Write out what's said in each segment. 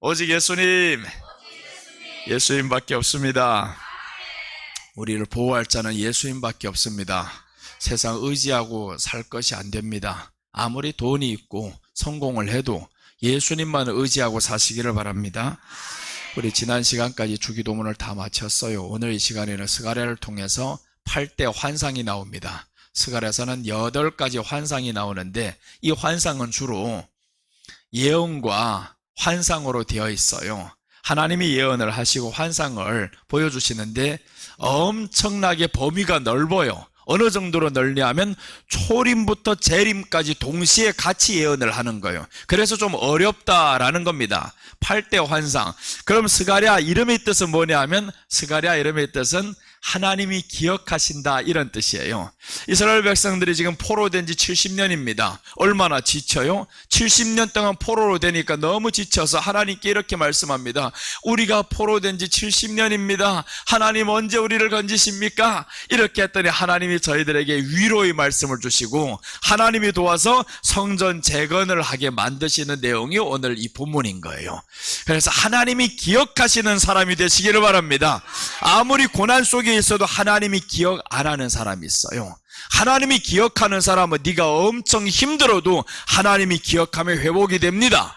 오직 예수님, 예수님밖에 없습니다. 우리를 보호할 자는 예수님밖에 없습니다. 세상 의지하고 살 것이 안 됩니다. 아무리 돈이 있고 성공을 해도 예수님만 의지하고 사시기를 바랍니다. 우리 지난 시간까지 주기도문을 다 마쳤어요. 오늘 이 시간에는 스가랴를 통해서 8대 환상이 나옵니다. 스가랴서는 8가지 환상이 나오는데 이 환상은 주로 예언과 환상으로 되어 있어요. 하나님이 예언을 하시고 환상을 보여주시는데 엄청나게 범위가 넓어요. 어느 정도로 넓냐면 초림부터 재림까지 동시에 같이 예언을 하는 거예요. 그래서 좀 어렵다라는 겁니다. 8대 환상. 그럼 스가랴 이름의 뜻은 뭐냐면 스가랴 이름의 뜻은 하나님이 기억하신다 이런 뜻이에요. 이스라엘 백성들이 지금 포로된 지 70년입니다. 얼마나 지쳐요? 70년 동안 포로로 되니까 너무 지쳐서 하나님께 이렇게 말씀합니다. 우리가 포로된 지 70년입니다. 하나님 언제 우리를 건지십니까? 이렇게 했더니 하나님이 저희들에게 위로의 말씀을 주시고 하나님이 도와서 성전 재건을 하게 만드시는 내용이 오늘 이 본문인 거예요. 그래서 하나님이 기억하시는 사람이 되시기를 바랍니다. 아무리 고난 속에 있어도 하나님이 기억 안 하는 사람이 있어요. 하나님이 기억하는 사람은 네가 엄청 힘들어도 하나님이 하면 회복이 됩니다.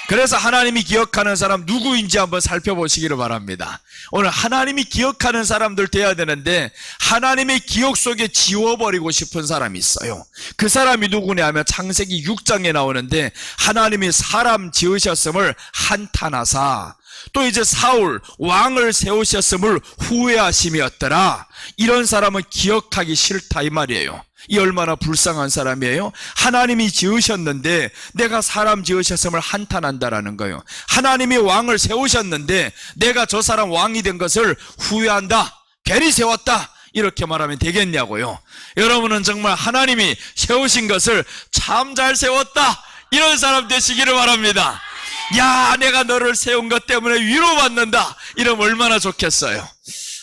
그래서 하나님이 기억하는 사람 누구인지 한번 살펴보시기를 바랍니다. 오늘 하나님이 기억하는 사람들 돼야 되는데 하나님의 기억 속에 지워버리고 싶은 사람이 있어요. 그 사람이 누구냐면 창세기 6장에 나오는데 하나님이 사람 지으셨음을 한탄하사 또 이제 사울 왕을 세우셨음을 후회하심이었더라. 이런 사람은 기억하기 싫다 이 말이에요. 이 얼마나 불쌍한 사람이에요. 하나님이 지으셨는데 내가 사람 지으셨음을 한탄한다라는 거예요. 하나님이 왕을 세우셨는데 내가 저 사람 왕이 된 것을 후회한다. 괜히 세웠다. 이렇게 말하면 되겠냐고요. 여러분은 정말 하나님이 세우신 것을 참 잘 세웠다. 이런 사람 되시기를 바랍니다. 야, 내가 너를 세운 것 때문에 위로받는다. 이러면 얼마나 좋겠어요.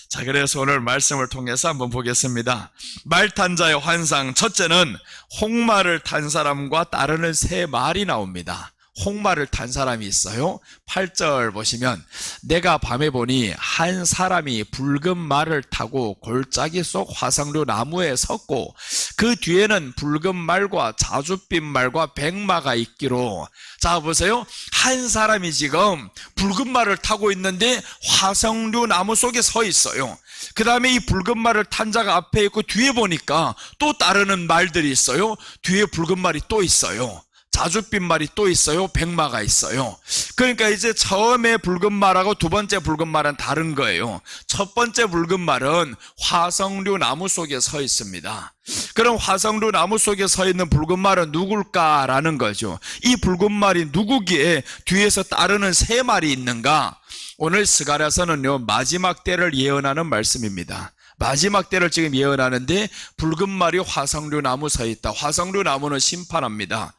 자, 그래서 오늘 말씀을 통해서 한번 보겠습니다. 말 탄 자의 환상, 첫째는 홍마를 탄 사람과 따르는 세 말이 나옵니다. 홍마를 탄 사람이 있어요. 8절 보시면 내가 밤에 보니 한 사람이 붉은 말을 타고 골짜기 속 화석류 나무에 섰고 그 뒤에는 붉은 말과 자줏빛 말과 백마가 있기로. 자 보세요. 한 사람이 지금 붉은 말을 타고 있는데 화석류 나무 속에 서 있어요. 그 다음에 이 붉은 말을 탄 자가 앞에 있고 뒤에 보니까 또 따르는 말들이 있어요. 뒤에 붉은 말이 또 있어요. 자줏빛 말이 또 있어요. 백마가 있어요. 그러니까 이제 처음에 붉은 말하고 두 번째 붉은 말은 다른 거예요. 첫 번째 붉은 말은 화석류 나무 속에 서 있습니다. 그럼 화석류 나무 속에 서 있는 붉은 말은 누굴까라는 거죠. 이 붉은 말이 누구기에 뒤에서 따르는 세 말이 있는가? 오늘 스가랴서는요 마지막 때를 예언하는 말씀입니다. 마지막 때를 지금 예언하는데 붉은 말이 화석류 나무 서 있다. 화석류 나무는 심판합니다.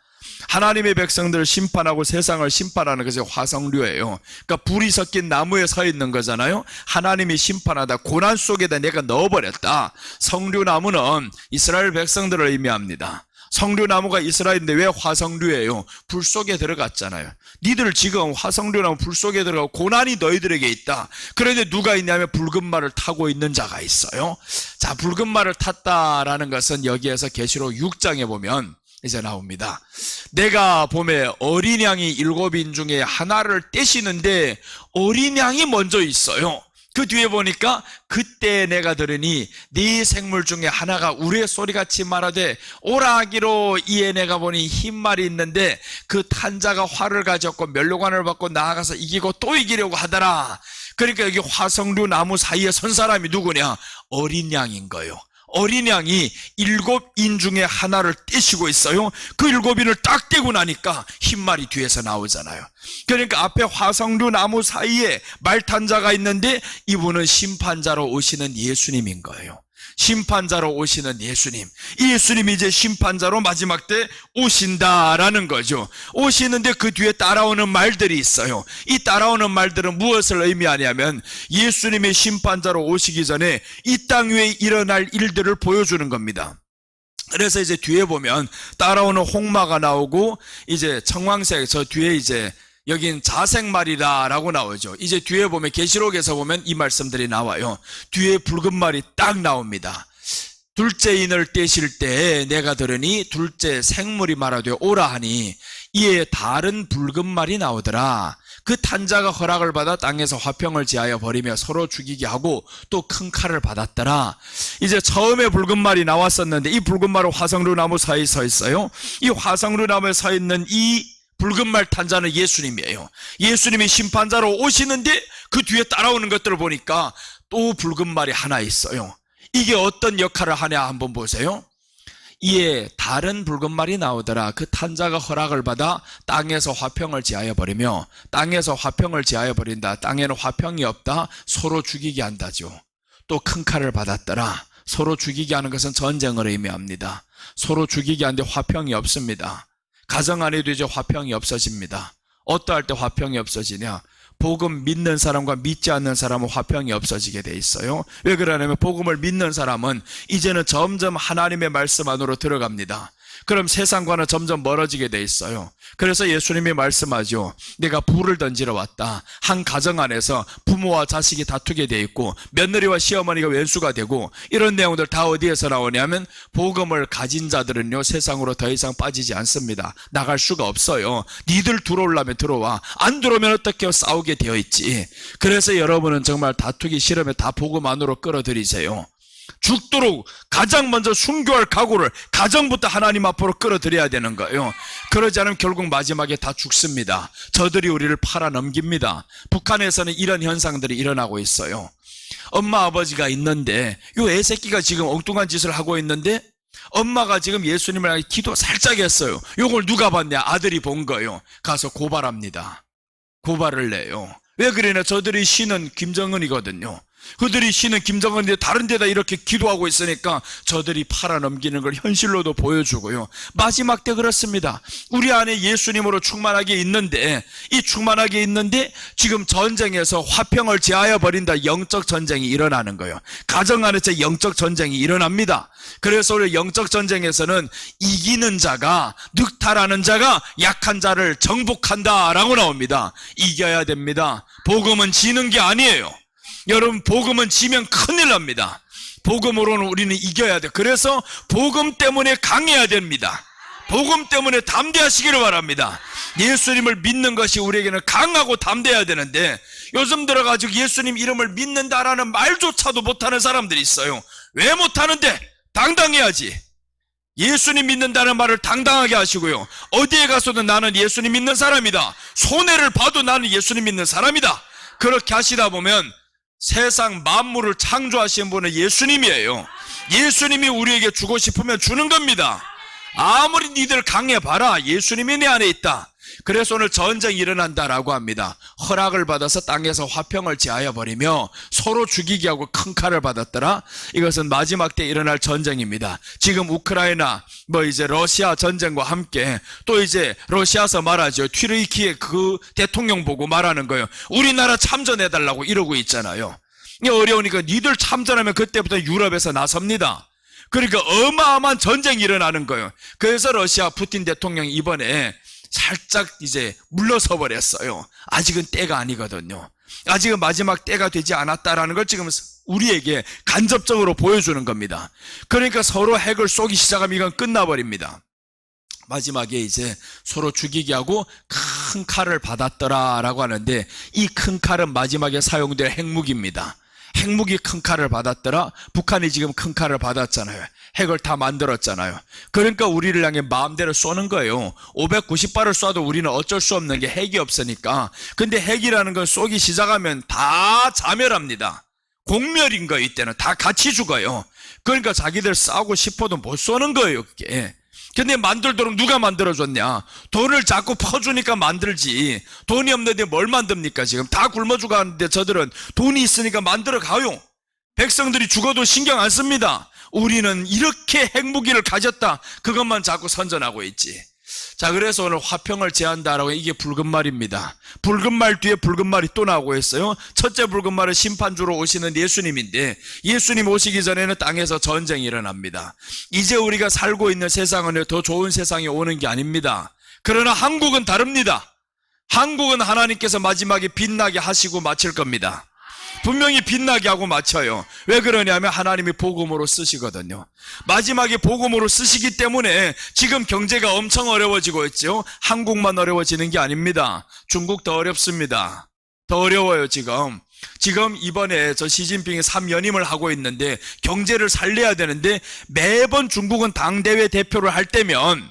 하나님의 백성들을 심판하고 세상을 심판하는 것이 화석류예요. 그러니까 불이 섞인 나무에 서 있는 거잖아요. 하나님이 심판하다. 고난 속에다 내가 넣어버렸다. 석류나무는 이스라엘 백성들을 의미합니다. 석류나무가 이스라엘인데 왜 화석류예요? 불 속에 들어갔잖아요. 니들 지금 화석류나무 불 속에 들어가고 고난이 너희들에게 있다. 그런데 누가 있냐면 붉은 말을 타고 있는 자가 있어요. 자, 붉은 말을 탔다라는 것은 여기에서 계시록 6장에 보면 이제 나옵니다. 내가 봄에 어린 양이 7인 중에 하나를 떼시는데 어린 양이 먼저 있어요. 그 뒤에 보니까 그때 내가 들으니 네 생물 중에 하나가 우리의 소리같이 말하되 오라 하기로 이에 내가 보니 흰 말이 있는데 그 탄자가 활을 가졌고 면류관을 받고 나아가서 이기고 또 이기려고 하더라. 그러니까 여기 화석류 나무 사이에 선 사람이 누구냐? 어린 양인 거예요. 어린 양이 7인 중에 하나를 떼시고 있어요. 그 7인을 딱 떼고 나니까 흰말이 뒤에서 나오잖아요. 그러니까 앞에 화석류 나무 사이에 말탄자가 있는데 이분은 심판자로 오시는 예수님인 거예요. 심판자로 오시는 예수님. 이 예수님이 이제 심판자로 마지막 때 오신다라는 거죠. 오시는데 그 뒤에 따라오는 말들이 있어요. 이 따라오는 말들은 무엇을 의미하냐면 예수님의 심판자로 오시기 전에 이 땅 위에 일어날 일들을 보여주는 겁니다. 그래서 이제 뒤에 보면 따라오는 홍마가 나오고 이제 청황색 저 뒤에 이제 여긴 자생말이다라고 나오죠. 이제 뒤에 보면 계시록에서 보면 이 말씀들이 나와요. 뒤에 붉은 말이 딱 나옵니다. 둘째 인을 떼실 때에 내가 들으니 둘째 생물이 말하되 오라 하니 이에 다른 붉은 말이 나오더라. 그 탄자가 허락을 받아 땅에서 화평을 지하여 버리며 서로 죽이게 하고 또 큰 칼을 받았더라. 이제 처음에 붉은 말이 나왔었는데 이 붉은 말은 화성루나무 사이에 서 있어요. 이 화성루나무에 서 있는 이 붉은 말 탄자는 예수님이에요. 예수님이 심판자로 오시는데 그 뒤에 따라오는 것들을 보니까 또 붉은 말이 하나 있어요. 이게 어떤 역할을 하냐 한번 보세요. 이에 다른 붉은 말이 나오더라. 그 탄자가 허락을 받아 땅에서 화평을 지하여 버리며, 땅에서 화평을 지하여 버린다. 땅에는 화평이 없다. 서로 죽이게 한다죠. 또 큰 칼을 받았더라. 서로 죽이게 하는 것은 전쟁을 의미합니다. 서로 죽이게 하는데 화평이 없습니다. 가정 안에도 이제 화평이 없어집니다. 어떠할 때 화평이 없어지냐? 복음 믿는 사람과 믿지 않는 사람은 화평이 없어지게 돼 있어요. 왜 그러냐면 복음을 믿는 사람은 이제는 점점 하나님의 말씀 안으로 들어갑니다. 그럼 세상과는 점점 멀어지게 돼 있어요. 그래서 예수님이 말씀하죠. 내가 불을 던지러 왔다. 한 가정 안에서 부모와 자식이 다투게 돼 있고 며느리와 시어머니가 왼수가 되고 이런 내용들 다 어디에서 나오냐면 복음을 가진 자들은요 세상으로 더 이상 빠지지 않습니다. 나갈 수가 없어요. 니들 들어오려면 들어와. 안 들어오면 어떻게 싸우게 되어 있지. 그래서 여러분은 정말 다투기 싫으면 다 복음 안으로 끌어들이세요. 죽도록 가장 먼저 순교할 각오를 가정부터 하나님 앞으로 끌어들여야 되는 거예요. 그러지 않으면 결국 마지막에 다 죽습니다. 저들이 우리를 팔아넘깁니다. 북한에서는 이런 현상들이 일어나고 있어요. 엄마 아버지가 있는데 요 애새끼가 지금 엉뚱한 짓을 하고 있는데 엄마가 지금 예수님을 향해 기도 살짝 했어요. 요걸 누가 봤냐? 아들이 본 거예요. 가서 고발합니다. 고발을 내요. 왜 그러냐? 저들이 신은 김정은이거든요. 그들이 신은 김정은인데 다른 데다 이렇게 기도하고 있으니까 저들이 팔아넘기는 걸 현실로도 보여주고요. 마지막 때 그렇습니다. 우리 안에 예수님으로 충만하게 있는데 이 충만하게 있는데 지금 전쟁에서 화평을 제하여 버린다. 영적 전쟁이 일어나는 거예요. 가정 안에서 영적 전쟁이 일어납니다. 그래서 우리 영적 전쟁에서는 이기는 자가 늑탈하는 자가 약한 자를 정복한다라고 나옵니다. 이겨야 됩니다. 복음은 지는 게 아니에요. 여러분 복음은 지면 큰일 납니다. 복음으로는 우리는 이겨야 돼. 그래서 복음 때문에 강해야 됩니다. 복음 때문에 담대하시기를 바랍니다. 예수님을 믿는 것이 우리에게는 강하고 담대해야 되는데 요즘 들어가지고 예수님 이름을 믿는다라는 말조차도 못하는 사람들이 있어요. 왜 못하는데? 당당해야지. 예수님 믿는다는 말을 당당하게 하시고요. 어디에 가서도 나는 예수님 믿는 사람이다. 손해를 봐도 나는 예수님 믿는 사람이다. 그렇게 하시다 보면 세상 만물을 창조하신 분은 예수님이에요. 예수님이 우리에게 주고 싶으면 주는 겁니다. 아무리 니들 강해봐라. 예수님이 내 안에 있다. 그래서 오늘 전쟁이 일어난다라고 합니다. 허락을 받아서 땅에서 화평을 지하여 버리며 서로 죽이게 하고 큰 칼을 받았더라. 이것은 마지막 때 일어날 전쟁입니다. 지금 우크라이나 이제 러시아 전쟁과 함께 또 이제 러시아서 말하죠. 튀르키예 그 대통령 보고 말하는 거예요. 우리나라 참전해달라고 이러고 있잖아요. 이게 어려우니까 니들 참전하면 그때부터 유럽에서 나섭니다. 그러니까 어마어마한 전쟁이 일어나는 거예요. 그래서 러시아 푸틴 대통령이 이번에 살짝 이제 물러서 버렸어요. 아직은 때가 아니거든요. 아직은 마지막 때가 되지 않았다라는 걸 지금 우리에게 간접적으로 보여주는 겁니다. 그러니까 서로 핵을 쏘기 시작하면 이건 끝나버립니다. 마지막에 이제 서로 죽이게 하고 큰 칼을 받았더라라고 하는데 이 큰 칼은 마지막에 사용될 핵무기입니다. 핵무기 큰 칼을 받았더라. 북한이 지금 큰 칼을 받았잖아요. 핵을 다 만들었잖아요. 그러니까 우리를 향해 마음대로 쏘는 거예요. 590발을 쏴도 우리는 어쩔 수 없는 게 핵이 없으니까. 근데 핵이라는 건 쏘기 시작하면 다 자멸합니다. 공멸인 거예요. 이때는 다 같이 죽어요. 그러니까 자기들 싸우고 싶어도 못 쏘는 거예요. 그게. 근데 만들도록 누가 만들어줬냐? 돈을 자꾸 퍼주니까 만들지. 돈이 없는데 뭘 만듭니까? 지금 다 굶어 죽었는데 저들은 돈이 있으니까 만들어 가요. 백성들이 죽어도 신경 안 씁니다. 우리는 이렇게 핵무기를 가졌다. 그것만 자꾸 선전하고 있지. 자, 그래서 오늘 화평을 제한다라고 이게 붉은 말입니다. 붉은 말 뒤에 붉은 말이 또 나오고 있어요. 첫째 붉은 말은 심판주로 오시는 예수님인데 예수님 오시기 전에는 땅에서 전쟁이 일어납니다. 이제 우리가 살고 있는 세상은 더 좋은 세상이 오는 게 아닙니다. 그러나 한국은 다릅니다. 한국은 하나님께서 마지막에 빛나게 하시고 마칠 겁니다. 분명히 빛나게 하고 마쳐요. 왜 그러냐면 하나님이 복음으로 쓰시거든요. 마지막에 복음으로 쓰시기 때문에 지금 경제가 엄청 어려워지고 있죠. 한국만 어려워지는 게 아닙니다. 중국 더 어렵습니다. 더 어려워요. 지금 이번에 저 시진핑이 3연임을 하고 있는데 경제를 살려야 되는데 매번 중국은 당대회 대표를 할 때면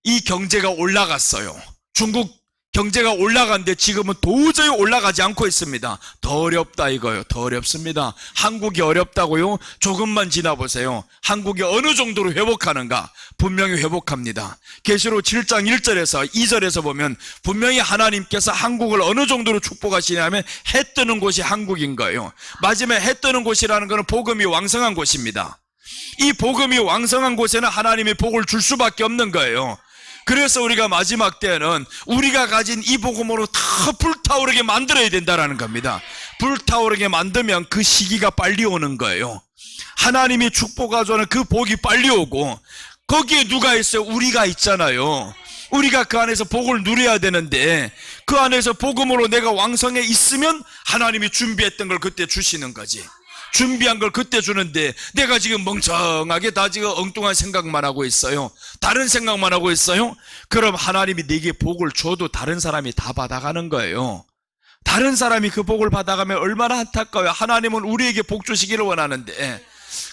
이 경제가 올라갔어요. 중국 경제가 올라갔는데 지금은 도저히 올라가지 않고 있습니다. 더 어렵다 이거요. 더 어렵습니다. 한국이 어렵다고요? 조금만 지나보세요. 한국이 어느 정도로 회복하는가? 분명히 회복합니다. 계시록 7장 1절에서 2절에서 보면 분명히 하나님께서 한국을 어느 정도로 축복하시냐면 해 뜨는 곳이 한국인 거예요. 마지막에 해 뜨는 곳이라는 것은 복음이 왕성한 곳입니다. 이 복음이 왕성한 곳에는 하나님이 복을 줄 수밖에 없는 거예요. 그래서 우리가 마지막 때는 우리가 가진 이 복음으로 다 불타오르게 만들어야 된다는 겁니다. 불타오르게 만들면 그 시기가 빨리 오는 거예요. 하나님이 축복하자는 그 복이 빨리 오고 거기에 누가 있어요? 우리가 있잖아요. 우리가 그 안에서 복을 누려야 되는데 그 안에서 복음으로 내가 왕성해 있으면 하나님이 준비했던 걸 그때 주시는 거지. 준비한 걸 그때 주는데 내가 지금 멍청하게 다 지금 엉뚱한 생각만 하고 있어요. 다른 생각만 하고 있어요. 그럼 하나님이 내게 복을 줘도 다른 사람이 다 받아가는 거예요. 다른 사람이 그 복을 받아가면 얼마나 안타까워요. 하나님은 우리에게 복 주시기를 원하는데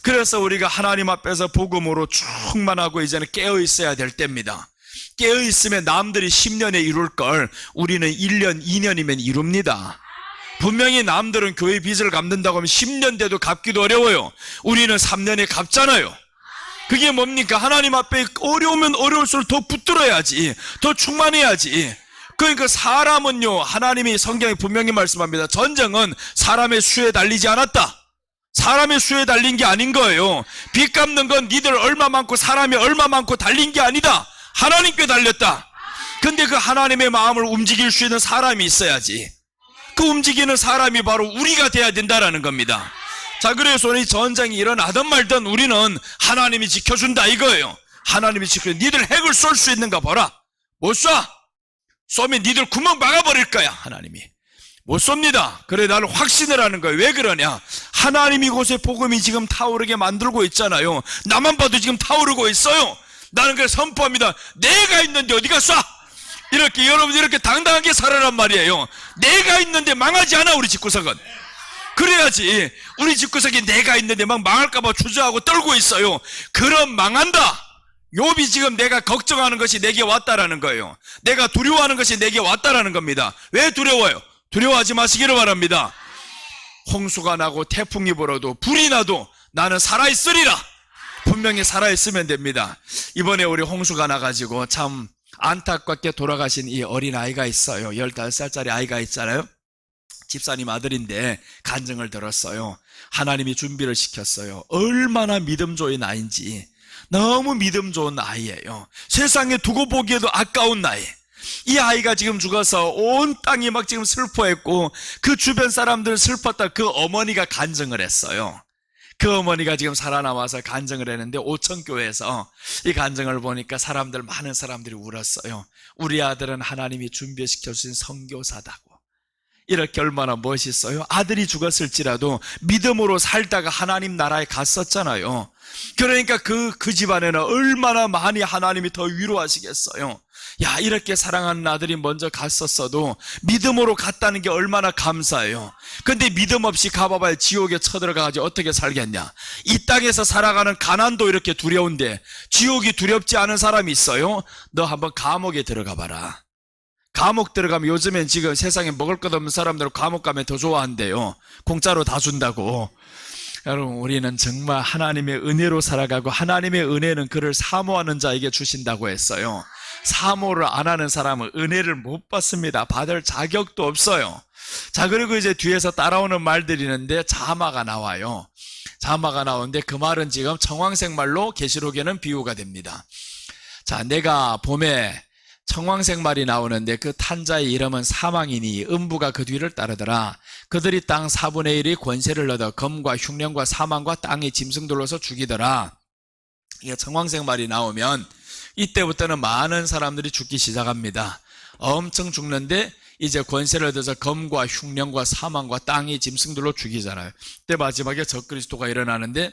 그래서 우리가 하나님 앞에서 복음으로 충만하고 이제는 깨어 있어야 될 때입니다. 깨어 있으면 남들이 10년에 이룰 걸 우리는 1년, 2년이면 이룹니다. 분명히 남들은 교회 빚을 갚는다고 하면 10년 돼도 갚기도 어려워요. 우리는 3년에 갚잖아요. 그게 뭡니까? 하나님 앞에 어려우면 어려울수록 더 붙들어야지, 더 충만해야지. 그러니까 사람은요, 하나님이 성경에 분명히 말씀합니다. 전쟁은 사람의 수에 달리지 않았다. 사람의 수에 달린 게 아닌 거예요. 빚 갚는 건 니들 얼마 많고 사람이 얼마 많고 달린 게 아니다. 하나님께 달렸다. 근데 그 하나님의 마음을 움직일 수 있는 사람이 있어야지. 그 움직이는 사람이 바로 우리가 돼야 된다라는 겁니다. 자, 그래서 이 전쟁이 일어나든 말든 우리는 하나님이 지켜준다 이거예요. 하나님이 지켜준다. 니들 핵을 쏠 수 있는가 봐라. 못 쏴. 쏘면 니들 구멍 막아버릴 거야. 하나님이 못 쏩니다. 그래 나는 확신을 하는 거예요. 왜 그러냐? 하나님이 이곳에 복음이 지금 타오르게 만들고 있잖아요. 나만 봐도 지금 타오르고 있어요. 나는 그래 선포합니다. 내가 있는데 어디가 쏴? 이렇게 여러분 이렇게 당당하게 살아란 말이에요. 내가 있는데 망하지 않아. 우리 집구석은 그래야지. 우리 집구석이 내가 있는데 막 망할까봐 주저하고 떨고 있어요. 그럼 망한다. 욥이 지금 내가 걱정하는 것이 내게 왔다라는 거예요. 내가 두려워하는 것이 내게 왔다라는 겁니다. 왜 두려워요? 두려워하지 마시기를 바랍니다. 홍수가 나고 태풍이 불어도 불이 나도 나는 살아있으리라. 분명히 살아있으면 됩니다. 이번에 우리 홍수가 나가지고 참 안타깝게 돌아가신 이 어린아이가 있어요. 15살짜리 아이가 있잖아요. 집사님 아들인데 간증을 들었어요. 하나님이 준비를 시켰어요. 얼마나 믿음 좋은 아이인지. 너무 믿음 좋은 아이예요. 세상에 두고 보기에도 아까운 나이. 이 아이가 지금 죽어서 온 땅이 막 지금 슬퍼했고 그 주변 사람들 슬펐다. 그 어머니가 간증을 했어요. 그 어머니가 지금 살아남아서 간증을 했는데 오천교회에서 이 간증을 보니까 많은 사람들이 울었어요. 우리 아들은 하나님이 준비시켜 주신 선교사다고. 이렇게 얼마나 멋있어요. 아들이 죽었을지라도 믿음으로 살다가 하나님 나라에 갔었잖아요. 그러니까 그 집안에는 얼마나 많이 하나님이 더 위로하시겠어요. 야, 이렇게 사랑하는 아들이 먼저 갔었어도 믿음으로 갔다는 게 얼마나 감사해요. 근데 믿음 없이 가봐봐야 지옥에 쳐들어가가지고 어떻게 살겠냐. 이 땅에서 살아가는 가난도 이렇게 두려운데 지옥이 두렵지 않은 사람이 있어요? 너 한번 감옥에 들어가 봐라. 감옥 들어가면 요즘엔 지금 세상에 먹을 것 없는 사람들은 감옥 가면 더 좋아한대요. 공짜로 다 준다고. 여러분, 우리는 정말 하나님의 은혜로 살아가고 하나님의 은혜는 그를 사모하는 자에게 주신다고 했어요. 사모를 안 하는 사람은 은혜를 못 받습니다. 받을 자격도 없어요. 자, 그리고 이제 뒤에서 따라오는 말들이 있는데 자마가 나와요. 자마가 나오는데 그 말은 지금 청황색 말로 계시록에는 비유가 됩니다. 자, 내가 봄에 청황색 말이 나오는데 그 탄자의 이름은 사망이니 음부가 그 뒤를 따르더라. 그들이 땅 4분의 1이 권세를 얻어 검과 흉년과 사망과 땅의 짐승들로서 죽이더라. 이게 청황색 말이 나오면 이때부터는 많은 사람들이 죽기 시작합니다. 엄청 죽는데 이제 권세를 얻어서 검과 흉령과 사망과 땅의 짐승들로 죽이잖아요. 그때 마지막에 적그리스도가 일어나는데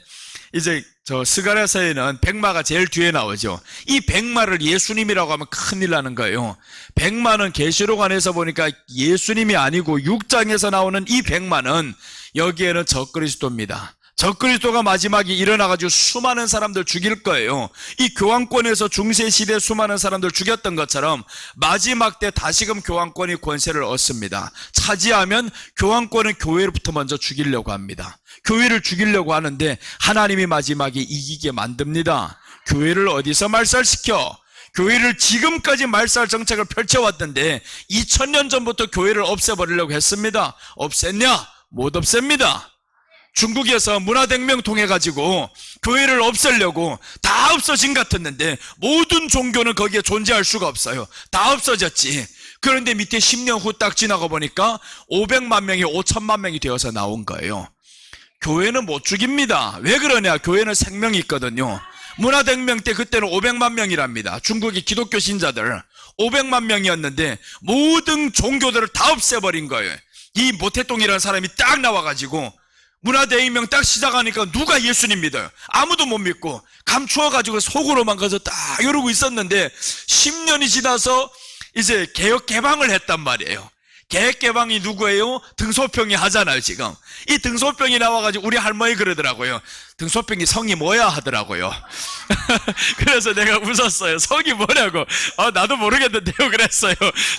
이제 저 스가랴서에는 백마가 제일 뒤에 나오죠. 이 백마를 예수님이라고 하면 큰일 나는 거예요. 백마는 계시록 안에서 보니까 예수님이 아니고 6장에서 나오는 이 백마는 여기에는 적그리스도입니다. 적그리스도가 마지막에 일어나가지고 수많은 사람들 죽일 거예요. 이 교황권에서 중세시대 수많은 사람들 죽였던 것처럼 마지막 때 다시금 교황권이 권세를 얻습니다. 차지하면 교황권은 교회로부터 먼저 죽이려고 합니다. 교회를 죽이려고 하는데 하나님이 마지막에 이기게 만듭니다. 교회를 어디서 말살시켜? 교회를 지금까지 말살 정책을 펼쳐왔던데 2000년 전부터 교회를 없애버리려고 했습니다. 없앴냐? 못 없앱니다. 중국에서 문화혁명 통해 가지고 교회를 없애려고 다 없어진 것 같았는데 모든 종교는 거기에 존재할 수가 없어요. 다 없어졌지. 그런데 밑에 10년 후 딱 지나가 보니까 500만 명이 5천만 명이 되어서 나온 거예요. 교회는 못 죽입니다. 왜 그러냐? 교회는 생명이 있거든요. 문화혁명 때 그때는 500만 명이랍니다. 중국의 기독교 신자들 500만 명이었는데 모든 종교들을 다 없애버린 거예요. 이 모태똥이라는 사람이 딱 나와가지고 문화대혁명 딱 시작하니까 누가 예수님 믿어요? 아무도 못 믿고 감추어가지고 속으로만 가서 딱 이러고 있었는데 10년이 지나서 이제 개혁 개방을 했단 말이에요. 개혁 개방이 누구예요? 등소평이 하잖아요. 지금 이 등소평이 나와가지고 우리 할머니 그러더라고요. 등소평이 성이 뭐야 하더라고요. 그래서 내가 웃었어요. 성이 뭐냐고. 나도 모르겠는데요 그랬어요.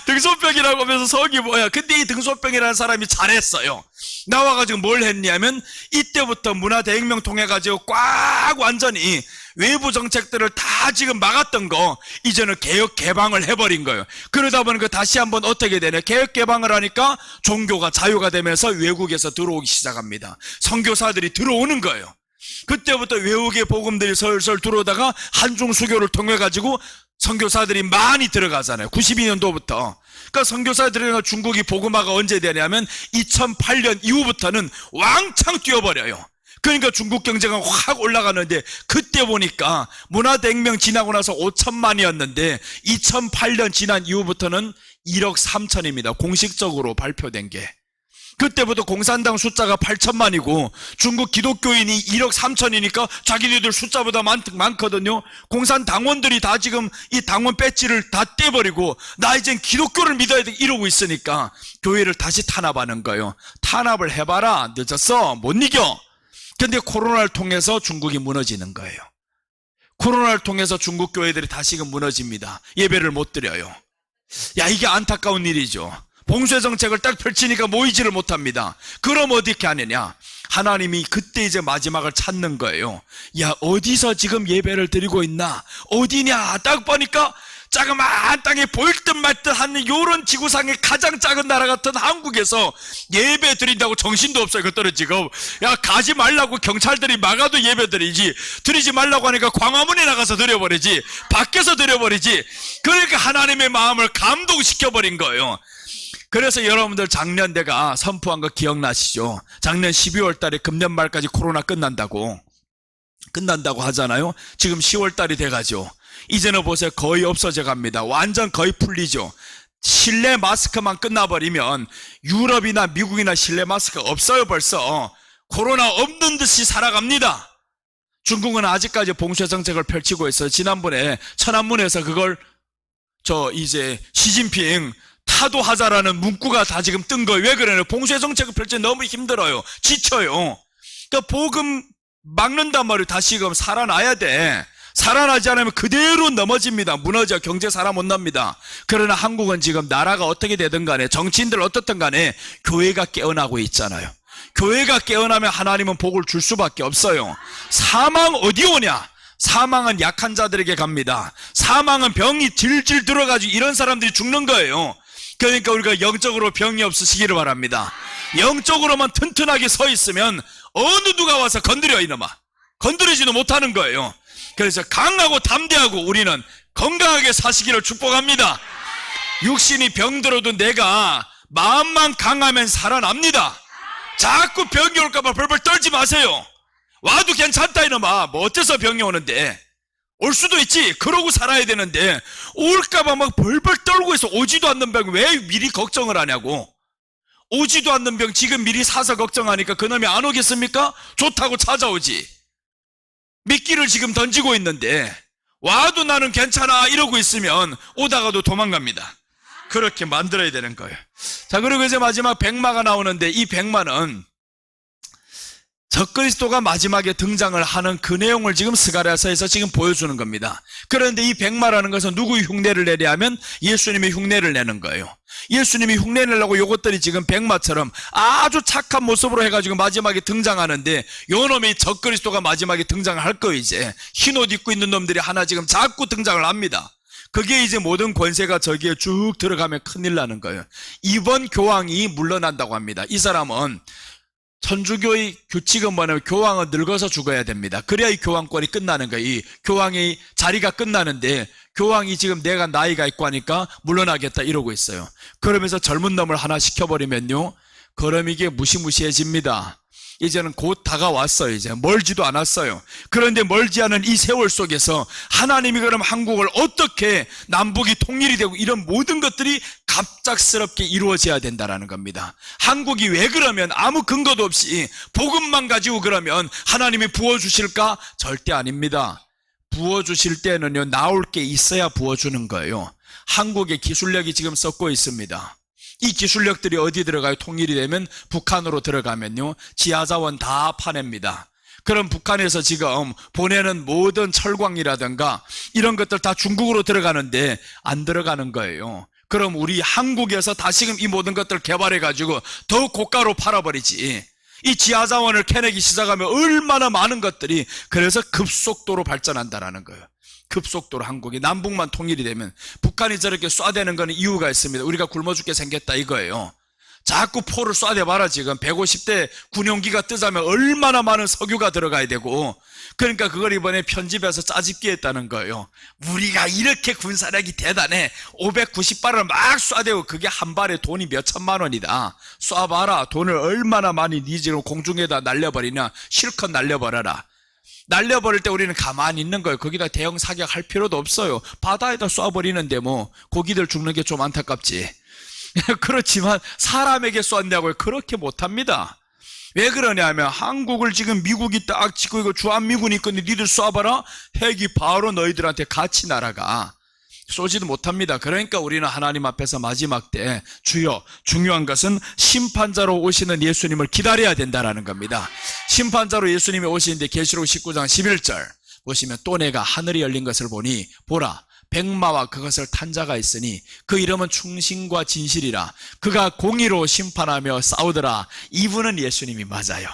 등소평이라고 하면서 성이 뭐야. 근데 이 등소평이라는 사람이 잘했어요. 나와가지고 뭘 했냐면 이때부터 문화대혁명 통해가지고 꽉 완전히 외부 정책들을 다 지금 막았던 거 이제는 개혁 개방을 해버린 거예요. 그러다 보니까 다시 한번 어떻게 되냐? 개혁 개방을 하니까 종교가 자유가 되면서 외국에서 들어오기 시작합니다. 선교사들이 들어오는 거예요. 그때부터 외국의 복음들이 설설 들어오다가 한중수교를 통해 가지고 선교사들이 많이 들어가잖아요. 92년도부터. 그러니까 선교사들이 중국이 복음화가 언제 되냐면 2008년 이후부터는 왕창 뛰어버려요. 그러니까 중국 경제가 확 올라가는데 그때 보니까 문화대혁명 지나고 나서 5천만이었는데 2008년 지난 이후부터는 1억 3천입니다. 공식적으로 발표된 게. 그때부터 공산당 숫자가 8천만이고 중국 기독교인이 1억 3천이니까 자기네들 숫자보다 많거든요. 공산당원들이 다 지금 이 당원 배지를 다 떼버리고 나 이젠 기독교를 믿어야 돼 이러고 있으니까 교회를 다시 탄압하는 거예요. 탄압을 해봐라. 늦었어. 못 이겨. 근데 코로나를 통해서 중국이 무너지는 거예요. 코로나를 통해서 중국 교회들이 다시금 무너집니다. 예배를 못 드려요. 야, 이게 안타까운 일이죠. 봉쇄 정책을 딱 펼치니까 모이지를 못합니다. 그럼 어떻게 하느냐? 하나님이 그때 이제 마지막을 찾는 거예요. 야, 어디서 지금 예배를 드리고 있나? 어디냐? 딱 보니까 자그마한 땅에 보일 듯 말 듯 하는 요런 지구상의 가장 작은 나라 같은 한국에서 예배 드린다고 정신도 없어요. 그것들은 지금. 야, 가지 말라고 경찰들이 막아도 예배 드리지. 드리지 말라고 하니까 광화문에 나가서 드려버리지. 밖에서 드려버리지. 그러니까 하나님의 마음을 감동시켜버린 거예요. 그래서 여러분들 작년 내가 선포한 거 기억나시죠? 작년 12월 달에 금년 말까지 코로나 끝난다고 하잖아요. 지금 10월 달이 돼가죠. 이제는 보세요. 거의 없어져 갑니다. 완전 거의 풀리죠. 실내 마스크만 끝나버리면 유럽이나 미국이나 실내 마스크 없어요. 벌써 코로나 없는 듯이 살아갑니다. 중국은 아직까지 봉쇄 정책을 펼치고 있어요. 지난번에 천안문에서 그걸 이제 시진핑 타도하자라는 문구가 다 지금 뜬 거예요. 왜 그러냐면 봉쇄 정책을 펼치 너무 힘들어요. 지쳐요. 그러니까 복음 막는단 말이에요. 다시금 살아나야 돼. 살아나지 않으면 그대로 넘어집니다. 무너져. 경제 살아 못 납니다. 그러나 한국은 지금 나라가 어떻게 되든 간에 정치인들 어떻든 간에 교회가 깨어나고 있잖아요. 교회가 깨어나면 하나님은 복을 줄 수밖에 없어요. 사망 어디 오냐? 사망은 약한 자들에게 갑니다. 사망은 병이 질질 들어가지고 이런 사람들이 죽는 거예요. 그러니까 우리가 영적으로 병이 없으시기를 바랍니다. 영적으로만 튼튼하게 서 있으면 어느 누가 와서 건드려 이놈아. 건드리지도 못하는 거예요. 그래서 강하고 담대하고 우리는 건강하게 사시기를 축복합니다. 육신이 병들어도 내가 마음만 강하면 살아납니다. 자꾸 병이 올까봐 벌벌 떨지 마세요. 와도 괜찮다 이놈아. 뭐 어때서 병이 오는데. 올 수도 있지. 그러고 살아야 되는데 올까봐 막 벌벌 떨고 있어. 오지도 않는 병 왜 미리 걱정을 하냐고. 오지도 않는 병 지금 미리 사서 걱정하니까 그놈이 안 오겠습니까? 좋다고 찾아오지. 미끼를 지금 던지고 있는데 와도 나는 괜찮아 이러고 있으면 오다가도 도망갑니다. 그렇게 만들어야 되는 거예요. 자, 그리고 이제 마지막 백마가 나오는데 이 백마는 적그리스도가 마지막에 등장을 하는 그 내용을 지금 스가랴서에서 지금 보여주는 겁니다. 그런데 이 백마라는 것은 누구의 흉내를 내려 하면 예수님의 흉내를 내는 거예요. 예수님이 흉내 내려고 요것들이 지금 백마처럼 아주 착한 모습으로 해가지고 마지막에 등장하는데 요 놈이 적그리스도가 마지막에 등장을 할 거예요. 이제 흰옷 입고 있는 놈들이 하나 지금 자꾸 등장을 합니다. 그게 이제 모든 권세가 저기에 쭉 들어가면 큰일 나는 거예요. 이번 교황이 물러난다고 합니다. 이 사람은 천주교의 규칙은 뭐냐면 교황은 늙어서 죽어야 됩니다. 그래야 이 교황권이 끝나는 거예요. 이 교황의 자리가 끝나는데 교황이 지금 내가 나이가 있고 하니까 물러나겠다 이러고 있어요. 그러면서 젊은 놈을 하나 시켜버리면요, 그럼 이게 무시무시해집니다. 이제는 곧 다가왔어요. 이제 멀지도 않았어요. 그런데 멀지 않은 이 세월 속에서 하나님이 그럼 한국을 어떻게 남북이 통일이 되고 이런 모든 것들이 갑작스럽게 이루어져야 된다는 겁니다. 한국이 왜 그러면 아무 근거도 없이 복음만 가지고 그러면 하나님이 부어주실까? 절대 아닙니다. 부어주실 때는요, 나올 게 있어야 부어주는 거예요. 한국의 기술력이 지금 썩고 있습니다. 이 기술력들이 어디 들어가요? 통일이 되면 북한으로 들어가면요, 지하자원 다 파냅니다. 그럼 북한에서 지금 보내는 모든 철광이라든가 이런 것들 다 중국으로 들어가는데 안 들어가는 거예요. 그럼 우리 한국에서 다시금 이 모든 것들 개발해가지고 더 고가로 팔아버리지. 이 지하자원을 캐내기 시작하면 얼마나 많은 것들이, 그래서 급속도로 발전한다라는 거예요. 급속도로 한국이 남북만 통일이 되면. 북한이 저렇게 쏴대는 거는 이유가 있습니다. 우리가 굶어 죽게 생겼다 이거예요. 자꾸 포를 쏴대봐라. 지금 150대 군용기가 뜨자면 얼마나 많은 석유가 들어가야 되고, 그러니까 그걸 이번에 편집해서 짜집기 했다는 거예요. 우리가 이렇게 군사력이 대단해. 590발을 막 쏴대고 그게 한 발에 돈이 몇 천만 원이다. 쏴봐라. 돈을 얼마나 많이 니 지금 공중에다 날려버리냐. 실컷 날려버려라. 날려버릴 때 우리는 가만히 있는 거예요. 거기다 대형 사격할 필요도 없어요. 바다에다 쏴버리는데 뭐 고기들 죽는 게 좀 안타깝지. 그렇지만 사람에게 쐈냐고요? 그렇게 못합니다. 왜 그러냐면 한국을 지금 미국이 딱 짓고 이거 주한미군이 있거든. 니들 쏴봐라. 핵이 바로 너희들한테 같이 날아가. 쏘지도 못합니다. 그러니까 우리는 하나님 앞에서 마지막 때 주여, 중요한 것은 심판자로 오시는 예수님을 기다려야 된다라는 겁니다. 심판자로 예수님이 오시는데 계시록 19장 11절 보시면, 또 내가 하늘이 열린 것을 보니 보라, 백마와 그것을 탄 자가 있으니 그 이름은 충신과 진실이라. 그가 공의로 심판하며 싸우더라. 이분은 예수님이 맞아요.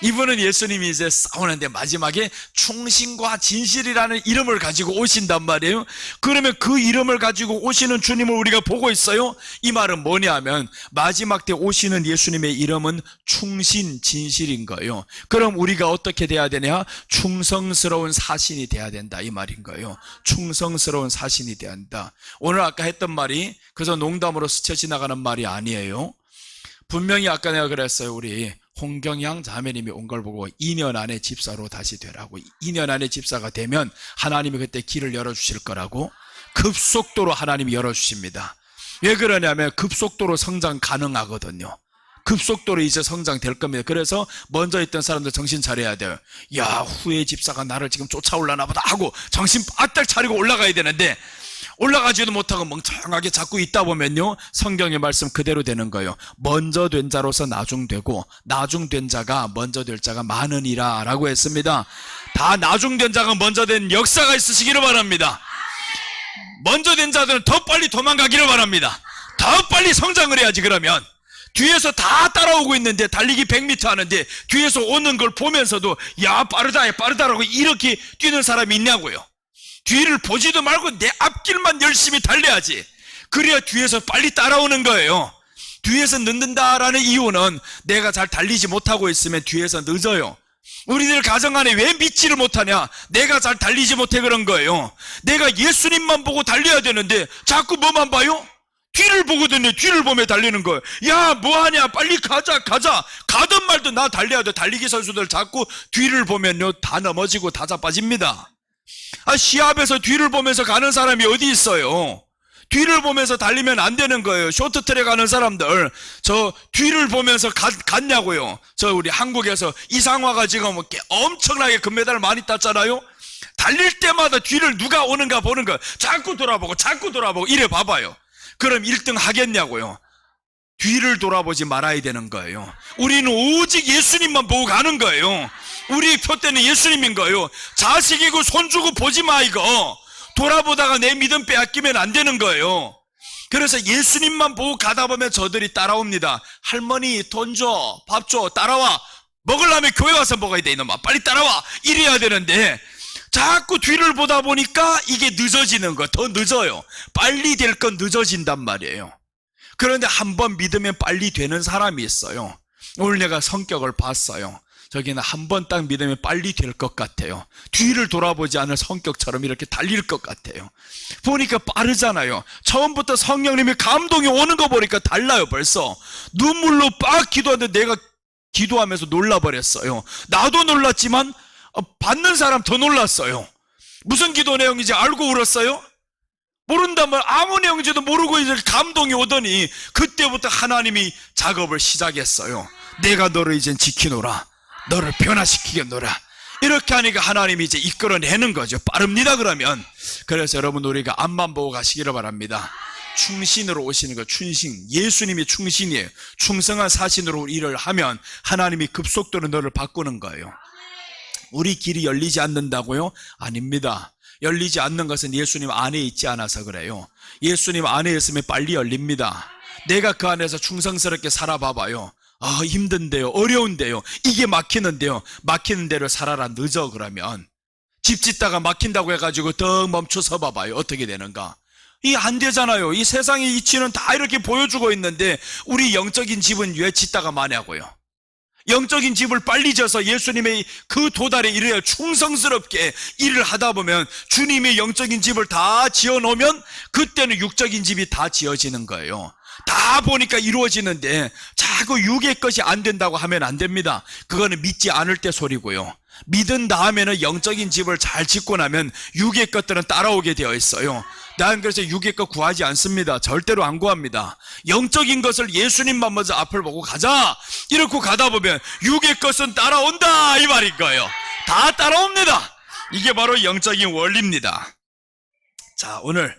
이분은 예수님이 이제 싸우는데 마지막에 충신과 진실이라는 이름을 가지고 오신단 말이에요. 그러면 그 이름을 가지고 오시는 주님을 우리가 보고 있어요. 이 말은 뭐냐 하면 마지막 때 오시는 예수님의 이름은 충신, 진실인 거예요. 그럼 우리가 어떻게 돼야 되냐? 충성스러운 사신이 돼야 된다 이 말인 거예요. 충성스러운 사신이 돼야 한다. 오늘 아까 했던 말이 그래서 농담으로 스쳐 지나가는 말이 아니에요. 분명히 아까 내가 그랬어요. 우리 홍경양 자매님이 온 걸 보고 2년 안에 집사로 다시 되라고. 2년 안에 집사가 되면 하나님이 그때 길을 열어주실 거라고. 급속도로 하나님이 열어주십니다. 왜 그러냐면 급속도로 성장 가능하거든요. 급속도로 이제 성장될 겁니다. 그래서 먼저 있던 사람들 정신 차려야 돼요. 야, 후에 집사가 나를 지금 쫓아올라나 보다 하고 정신 바짝 차리고 올라가야 되는데 올라가지도 못하고 멍청하게 자꾸 있다 보면요, 성경의 말씀 그대로 되는 거예요. 먼저 된 자로서 나중되고 나중된 자가 먼저 될 자가 많으니라 라고 했습니다. 다 나중된 자가 먼저 된 역사가 있으시기를 바랍니다. 먼저 된 자들은 더 빨리 도망가기를 바랍니다. 더 빨리 성장을 해야지. 그러면 뒤에서 다 따라오고 있는데 달리기 100m 하는데 뒤에서 오는 걸 보면서도 야, 빠르다 빠르다라고 이렇게 뛰는 사람이 있냐고요. 뒤를 보지도 말고 내 앞길만 열심히 달려야지. 그래야 뒤에서 빨리 따라오는 거예요. 뒤에서 늦는다라는 이유는 내가 잘 달리지 못하고 있으면 뒤에서 늦어요. 우리들 가정 안에 왜 믿지를 못하냐? 내가 잘 달리지 못해 그런 거예요. 내가 예수님만 보고 달려야 되는데 자꾸 뭐만 봐요? 뒤를 보거든요. 뒤를 보며 달리는 거예요. 야, 뭐하냐? 빨리 가자. 가든 말든 나 달려야 돼. 달리기 선수들 자꾸 뒤를 보면요, 다 넘어지고 다 자빠집니다. 시합에서 뒤를 보면서 가는 사람이 어디 있어요? 뒤를 보면서 달리면 안 되는 거예요. 쇼트트랙 하는 사람들, 저 뒤를 보면서 갔냐고요. 저 우리 한국에서 이상화가 지금 엄청나게 금메달 많이 땄잖아요. 달릴 때마다 뒤를 누가 오는가 보는 거예요. 자꾸 돌아보고 이래 봐봐요. 그럼 1등 하겠냐고요. 뒤를 돌아보지 말아야 되는 거예요. 우리는 오직 예수님만 보고 가는 거예요. 우리 표대는 예수님인 거예요. 자식이고 손주고 보지 마 이거. 돌아보다가 내 믿음 빼앗기면 안 되는 거예요. 그래서 예수님만 보고 가다 보면 저들이 따라옵니다. 할머니 돈 줘, 밥 줘, 따라와. 먹으려면 교회 와서 먹어야 돼 이놈아. 빨리 따라와. 이래야 되는데 자꾸 뒤를 보다 보니까 이게 늦어지는 거. 더 늦어요. 빨리 될 건 늦어진단 말이에요. 그런데 한번 믿으면 빨리 되는 사람이 있어요. 오늘 내가 성격을 봤어요. 저기는 한번 딱 믿으면 빨리 될 것 같아요. 뒤를 돌아보지 않을 성격처럼 이렇게 달릴 것 같아요. 보니까 빠르잖아요. 처음부터 성령님이 감동이 오는 거 보니까 달라요. 벌써 눈물로 빡 기도하는데 내가 기도하면서 놀라버렸어요. 나도 놀랐지만 받는 사람 더 놀랐어요. 무슨 기도 내용인지 알고 울었어요? 모른다면 아무 내용인지도 모르고 이제 감동이 오더니 그때부터 하나님이 작업을 시작했어요. 내가 너를 이젠 지키노라. 너를 변화시키겠노라. 이렇게 하니까 하나님이 이제 이끌어내는 거죠. 빠릅니다 그러면. 그래서 여러분 우리가 앞만 보고 가시기를 바랍니다. 충신으로 오시는 거. 충신. 예수님이 충신이에요. 충성한 사신으로 일을 하면 하나님이 급속도로 너를 바꾸는 거예요. 우리 길이 열리지 않는다고요? 아닙니다. 열리지 않는 것은 예수님 안에 있지 않아서 그래요. 예수님 안에 있으면 빨리 열립니다. 내가 그 안에서 충성스럽게 살아봐봐요. 힘든데요, 어려운데요, 이게 막히는데요. 막히는 대로 살아라. 늦어 그러면. 집 짓다가 막힌다고 해가지고 더 멈춰서 봐봐요. 어떻게 되는가. 이게 안 되잖아요. 이 세상의 이치는 다 이렇게 보여주고 있는데 우리 영적인 집은 왜 짓다가 마냐고요. 영적인 집을 빨리 져서 예수님의 그 도달에 이르러 충성스럽게 일을 하다 보면 주님의 영적인 집을 다 지어놓으면 그때는 육적인 집이 다 지어지는 거예요. 다 보니까 이루어지는데 자꾸 육의 것이 안 된다고 하면 안 됩니다. 그거는 믿지 않을 때 소리고요. 믿은 다음에는 영적인 집을 잘 짓고 나면 육의 것들은 따라오게 되어 있어요. 난 그래서 육의 것 구하지 않습니다. 절대로 안 구합니다. 영적인 것을 예수님만 먼저 앞을 보고 가자. 이렇게 가다 보면 육의 것은 따라온다 이 말인 거예요. 다 따라옵니다. 이게 바로 영적인 원리입니다. 자, 오늘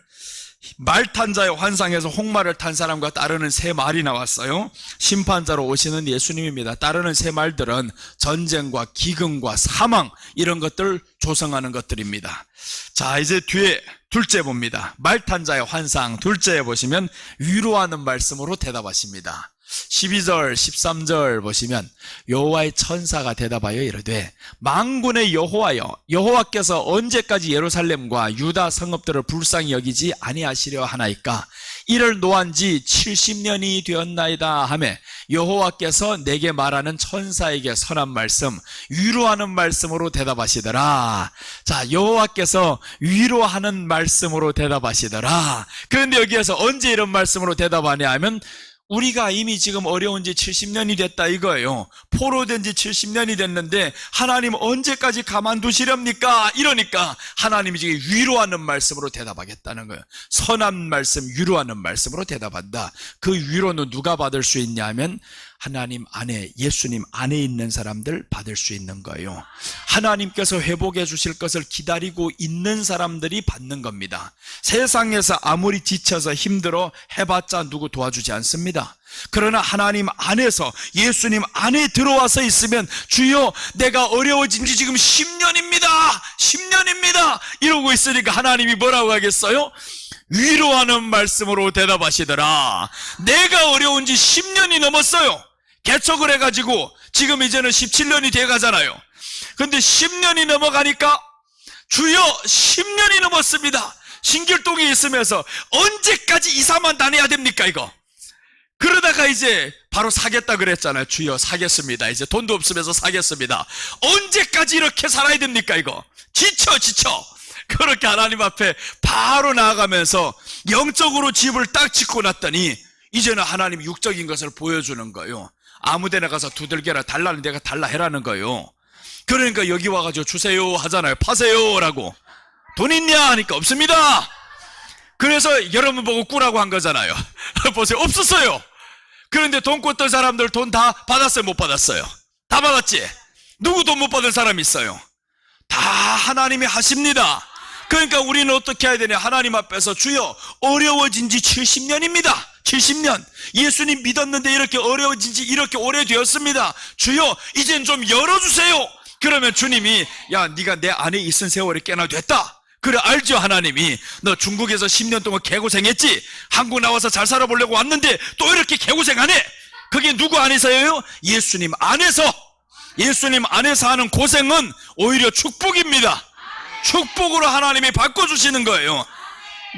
말 탄 자의 환상에서 홍마를 탄 사람과 따르는 세 말이 나왔어요. 심판자로 오시는 예수님입니다. 따르는 세 말들은 전쟁과 기근과 사망 이런 것들 조성하는 것들입니다. 자, 이제 뒤에 둘째 봅니다. 말 탄 자의 환상 둘째에 보시면 위로하는 말씀으로 대답하십니다. 12절 13절 보시면 여호와의 천사가 대답하여 이르되 만군의 여호와여, 여호와께서 언제까지 예루살렘과 유다 성읍들을 불쌍히 여기지 아니하시려 하나이까? 이를 노한 지 70년이 되었나이다 하매 여호와께서 내게 말하는 천사에게 선한 말씀, 위로하는 말씀으로 대답하시더라. 자, 여호와께서 위로하는 말씀으로 대답하시더라. 그런데 여기에서 언제 이런 말씀으로 대답하냐 하면 우리가 이미 지금 어려운 지 70년이 됐다 이거예요. 포로된 지 70년이 됐는데 하나님 언제까지 가만두시렵니까? 이러니까 하나님이 지금 위로하는 말씀으로 대답하겠다는 거예요. 선한 말씀, 위로하는 말씀으로 대답한다. 그 위로는 누가 받을 수 있냐 하면 하나님 안에, 예수님 안에 있는 사람들 받을 수 있는 거예요. 하나님께서 회복해 주실 것을 기다리고 있는 사람들이 받는 겁니다. 세상에서 아무리 지쳐서 힘들어 해봤자 누구 도와주지 않습니다. 그러나 하나님 안에서, 예수님 안에 들어와서 있으면 주여 내가 어려워진 지 지금 10년입니다 10년입니다 이러고 있으니까 하나님이 뭐라고 하겠어요? 위로하는 말씀으로 대답하시더라. 내가 어려운 지 10년이 넘었어요. 개척을 해가지고 지금 이제는 17년이 돼가잖아요. 근데 10년이 넘어가니까 주여 10년이 넘었습니다. 신길동에 있으면서 언제까지 이사만 다녀야 됩니까 이거? 그러다가 이제 바로 사겠다 그랬잖아요. 주여 사겠습니다. 이제 돈도 없으면서 사겠습니다. 언제까지 이렇게 살아야 됩니까 이거? 지쳐. 그렇게 하나님 앞에 바로 나아가면서 영적으로 집을 딱 짓고 났더니 이제는 하나님이 육적인 것을 보여주는 거예요. 아무데나 가서 두들겨라, 달라는 데가 달라 해라는 거예요. 그러니까 여기 와가지고 주세요 하잖아요. 파세요라고. 돈 있냐 하니까 없습니다. 그래서 여러분 보고 꾸라고 한 거잖아요. 보세요. 없었어요. 그런데 돈 꿨던 사람들 돈 다 받았어요? 못 받았어요? 다 받았지? 누구 돈 못 받은 사람이 있어요? 다 하나님이 하십니다. 그러니까 우리는 어떻게 해야 되냐? 하나님 앞에서 주여 어려워진 지 70년입니다. 70년. 예수님 믿었는데 이렇게 어려워진 지 이렇게 오래되었습니다. 주여 이젠 좀 열어주세요. 그러면 주님이 야 네가 내 안에 있은 세월이 꽤나 됐다. 그래 알죠? 하나님이 너 중국에서 10년 동안 개고생했지? 한국 나와서 잘 살아보려고 왔는데 또 이렇게 개고생하네. 그게 누구 안에서예요? 예수님 안에서. 예수님 안에서 하는 고생은 오히려 축복입니다. 축복으로 하나님이 바꿔주시는 거예요.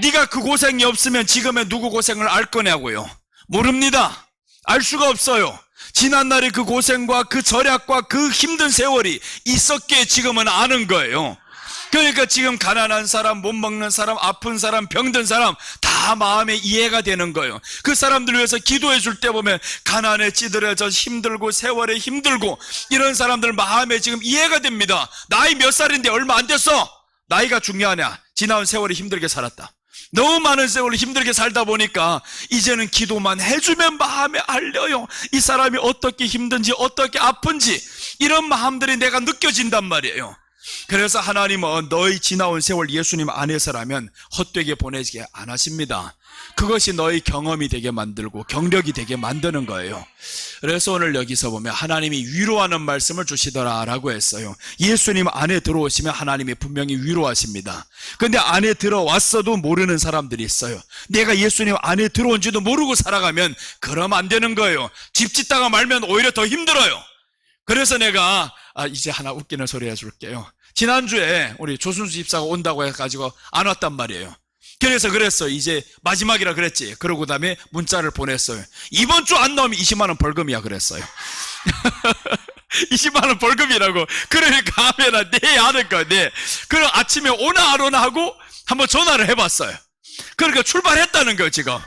네가 그 고생이 없으면 지금의 누구 고생을 알 거냐고요. 모릅니다. 알 수가 없어요. 지난날의 그 고생과 그 절약과 그 힘든 세월이 있었기에 지금은 아는 거예요. 그러니까 지금 가난한 사람, 못 먹는 사람, 아픈 사람, 병든 사람 다 마음에 이해가 되는 거예요. 그 사람들 위해서 기도해 줄 때 보면 가난에 찌들어져 힘들고 세월에 힘들고 이런 사람들 마음에 지금 이해가 됩니다. 나이 몇 살인데 얼마 안 됐어. 나이가 중요하냐? 지나온 세월이 힘들게 살았다. 너무 많은 세월을 힘들게 살다 보니까 이제는 기도만 해주면 마음에 알려요. 이 사람이 어떻게 힘든지 어떻게 아픈지 이런 마음들이 내가 느껴진단 말이에요. 그래서 하나님은 너희 지나온 세월 예수님 안에서라면 헛되게 보내지 안 하십니다. 그것이 너희 경험이 되게 만들고 경력이 되게 만드는 거예요. 그래서 오늘 여기서 보면 하나님이 위로하는 말씀을 주시더라라고 했어요. 예수님 안에 들어오시면 하나님이 분명히 위로하십니다. 근데 안에 들어왔어도 모르는 사람들이 있어요. 내가 예수님 안에 들어온지도 모르고 살아가면 그러면 안 되는 거예요. 집 짓다가 말면 오히려 더 힘들어요. 그래서 내가 이제 하나 웃기는 소리 해줄게요. 지난주에 우리 조순수 집사가 온다고 해가지고 안 왔단 말이에요. 그래서 그랬어요. 이제 마지막이라 그랬지. 그러고 그 다음에 문자를 보냈어요. 이번 주 안 나오면 20만 원 벌금이야 그랬어요. 20만 원 벌금이라고. 그러니까 하면 네 하는 거야. 네. 그럼 아침에 오나 안 오나 하고 한번 전화를 해봤어요. 그러니까 출발했다는 거예요 지금.